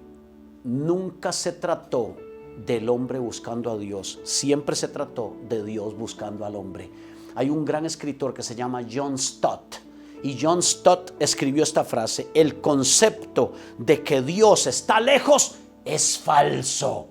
Speaker 3: nunca se trató del hombre buscando a Dios, siempre se trató de Dios buscando al hombre. Hay un gran escritor que se llama John Stott, y John Stott escribió esta frase: el concepto de que Dios está lejos es falso.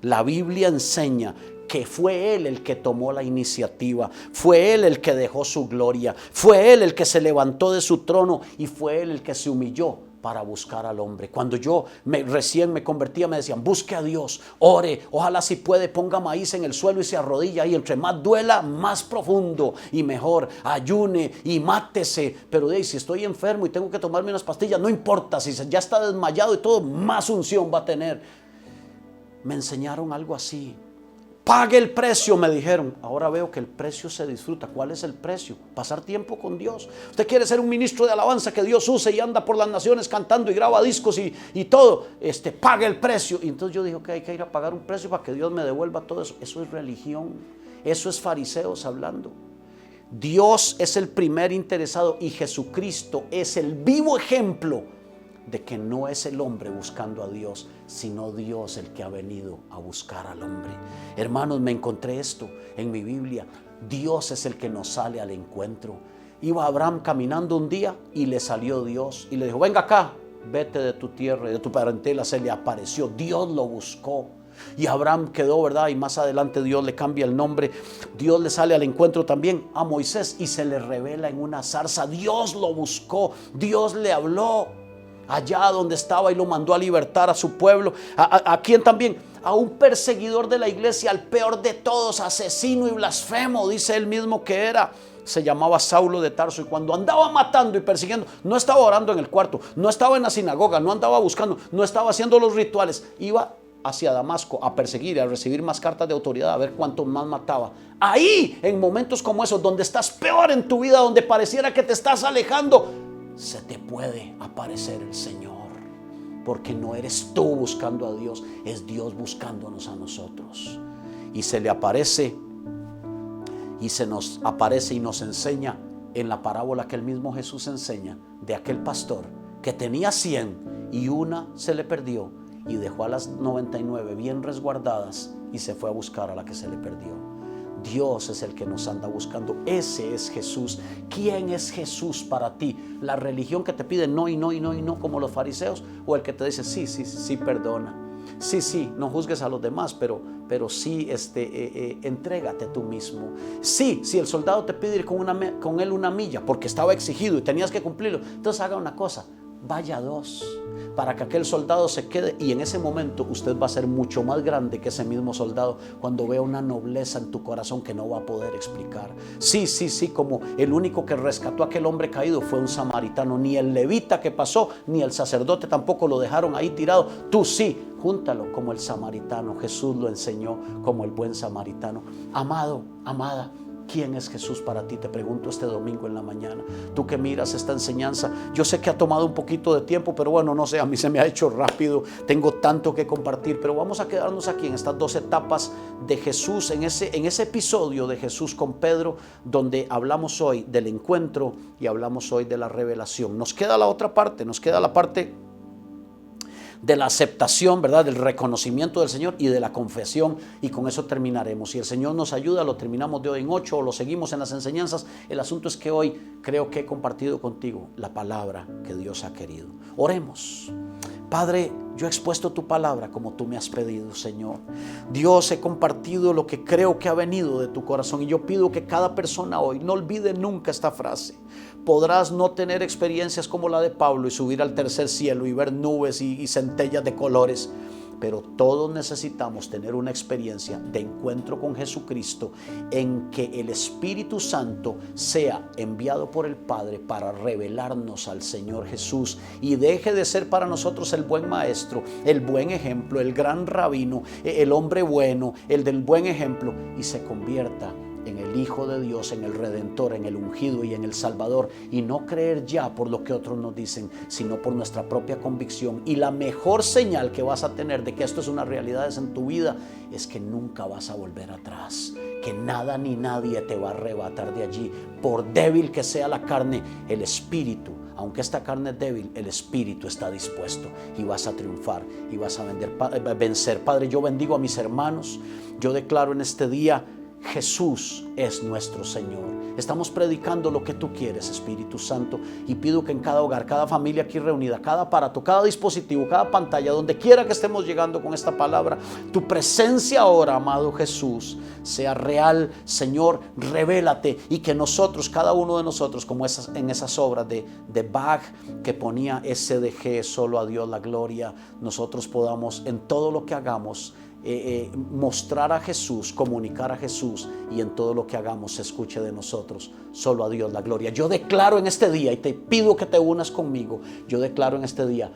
Speaker 3: La Biblia enseña que fue Él el que tomó la iniciativa, fue Él el que dejó su gloria, fue Él el que se levantó de su trono y fue Él el que se humilló para buscar al hombre. Cuando yo recién me convertía, me decían, busque a Dios, ore, ojalá si puede ponga maíz en el suelo y se arrodilla, y entre más duela, más profundo y mejor, ayune y mátese. Pero si estoy enfermo y tengo que tomarme unas pastillas, no importa, si ya está desmayado y todo, más unción va a tener. Me enseñaron algo así. Pague el precio, me dijeron. Ahora veo que el precio se disfruta. ¿Cuál es el precio? Pasar tiempo con Dios. Usted quiere ser un ministro de alabanza que Dios use y anda por las naciones cantando y graba discos y todo. Pague el precio. Y entonces yo dije, ok, hay que ir a pagar un precio para que Dios me devuelva todo eso. Eso es religión. Eso es fariseos hablando. Dios es el primer interesado y Jesucristo es el vivo ejemplo de que no es el hombre buscando a Dios, sino Dios el que ha venido a buscar al hombre. Hermanos, me encontré esto en mi Biblia. Dios es el que nos sale al encuentro. Iba Abraham caminando un día y le salió Dios y le dijo, venga acá, vete de tu tierra y de tu parentela. Se le apareció, Dios lo buscó. Y Abraham quedó, ¿verdad? Y más adelante Dios le cambia el nombre. Dios le sale al encuentro también a Moisés y se le revela en una zarza. Dios lo buscó, Dios le habló allá donde estaba y lo mandó a libertar a su pueblo. ¿A quién también? A un perseguidor de la iglesia, al peor de todos, asesino y blasfemo, dice él mismo que era. Se llamaba Saulo de Tarso, y cuando andaba matando y persiguiendo, no estaba orando en el cuarto, no estaba en la sinagoga, no andaba buscando, no estaba haciendo los rituales, iba hacia Damasco a perseguir y a recibir más cartas de autoridad, a ver cuántos más mataba. Ahí, en momentos como esos, donde estás peor en tu vida, donde pareciera que te estás alejando, se te puede aparecer el Señor. porque no eres tú buscando a Dios, es Dios buscándonos a nosotros. Y se le aparece y se nos aparece y nos enseña en la parábola que el mismo Jesús enseña de aquel pastor que tenía 100 y una se le perdió y dejó a las 99 bien resguardadas y se fue a buscar a la que se le perdió. Dios es el que nos anda buscando. Ese es Jesús. ¿Quién es Jesús para ti? ¿La religión que te pide no y no y no y no como los fariseos? ¿O el que te dice sí, perdona? Sí, no juzgues a los demás, pero sí, entrégate tú mismo. Sí, si el soldado te pide ir con él una milla porque estaba exigido y tenías que cumplirlo, entonces haga una cosa, vaya 2, para que aquel soldado se quede, y en ese momento usted va a ser mucho más grande que ese mismo soldado cuando vea una nobleza en tu corazón que no va a poder explicar. Sí, como el único que rescató a aquel hombre caído fue un samaritano. Ni el levita que pasó, ni el sacerdote tampoco lo dejaron ahí tirado. Tú sí, júntalo como el samaritano. Jesús lo enseñó como el buen samaritano. Amado, amada, ¿quién es Jesús para ti? Te pregunto este domingo en la mañana. Tú que miras esta enseñanza, yo sé que ha tomado un poquito de tiempo, pero bueno, no sé, a mí se me ha hecho rápido. Tengo tanto que compartir, pero vamos a quedarnos aquí en estas 2 etapas de Jesús, en ese episodio de Jesús con Pedro, donde hablamos hoy del encuentro y hablamos hoy de la revelación. Nos queda la otra parte, nos queda la parte de la aceptación, ¿verdad? Del reconocimiento del Señor y de la confesión, y con eso terminaremos. Si el Señor nos ayuda, lo terminamos de hoy en 8 o lo seguimos en las enseñanzas. El asunto es que hoy creo que he compartido contigo la palabra que Dios ha querido. Oremos. Padre, yo he expuesto tu palabra como tú me has pedido, Señor. Dios, he compartido lo que creo que ha venido de tu corazón, y yo pido que cada persona hoy no olvide nunca esta frase. Podrás no tener experiencias como la de Pablo y subir al tercer cielo y ver nubes y centellas de colores, pero todos necesitamos tener una experiencia de encuentro con Jesucristo, en que el Espíritu Santo sea enviado por el Padre para revelarnos al Señor Jesús, y deje de ser para nosotros el buen maestro, el buen ejemplo, el gran rabino, el hombre bueno, el del buen ejemplo, y se convierta en el Hijo de Dios, en el Redentor, en el ungido y en el Salvador, y no creer ya por lo que otros nos dicen, sino por nuestra propia convicción. Y la mejor señal que vas a tener de que esto es una realidad en tu vida es que nunca vas a volver atrás, que nada ni nadie te va a arrebatar de allí. Por débil que sea la carne, el espíritu, aunque esta carne es débil, el espíritu está dispuesto, y vas a triunfar y vas a vencer. Padre, yo bendigo a mis hermanos. Yo declaro en este día: Jesús es nuestro Señor. Estamos predicando lo que tú quieres, Espíritu Santo, y pido que en cada hogar, cada familia aquí reunida, cada aparato, cada dispositivo, cada pantalla, donde quiera que estemos llegando con esta palabra, tu presencia ahora, amado Jesús, sea real. Señor, revélate, y que nosotros, cada uno de nosotros, como en esas obras de Bach que ponía SDG, solo a Dios la gloria, nosotros podamos en todo lo que hagamos mostrar a Jesús, comunicar a Jesús, y en todo lo que hagamos se escuche de nosotros solo a Dios la gloria. Yo declaro en este día, y te pido que te unas conmigo, yo declaro en este día: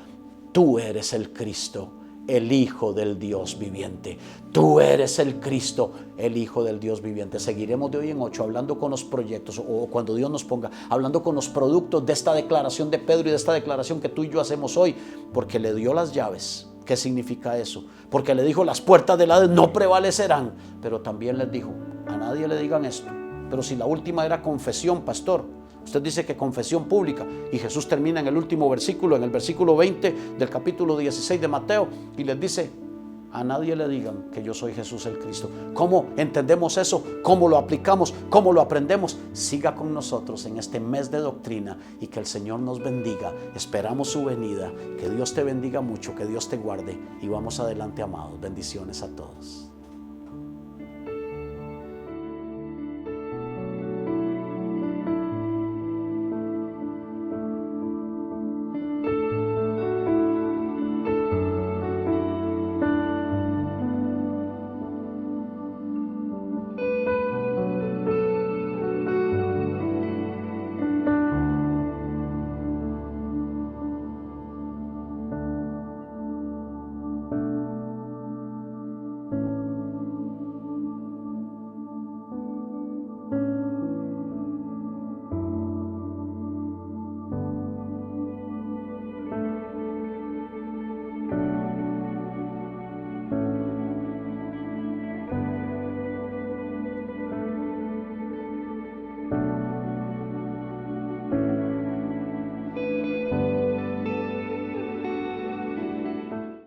Speaker 3: tú eres el Cristo, el Hijo del Dios viviente. Tú eres el Cristo, el Hijo del Dios viviente. Seguiremos de hoy en 8 hablando con los proyectos, o cuando Dios nos ponga, hablando con los productos de esta declaración de Pedro y de esta declaración que tú y yo hacemos hoy, porque le dio las llaves. ¿Qué significa eso? Porque le dijo: las puertas del Hades no prevalecerán, pero también les dijo: a nadie le digan esto. Pero si la última era confesión, pastor, usted dice que confesión pública, y Jesús termina en el último versículo, en el versículo 20 del capítulo 16 de Mateo, y les dice: a nadie le digan que yo soy Jesús el Cristo. ¿Cómo entendemos eso? ¿Cómo lo aplicamos? ¿Cómo lo aprendemos? Siga con nosotros en este mes de doctrina, y que el Señor nos bendiga. Esperamos su venida. Que Dios te bendiga mucho, que Dios te guarde, y vamos adelante, amados. Bendiciones a todos.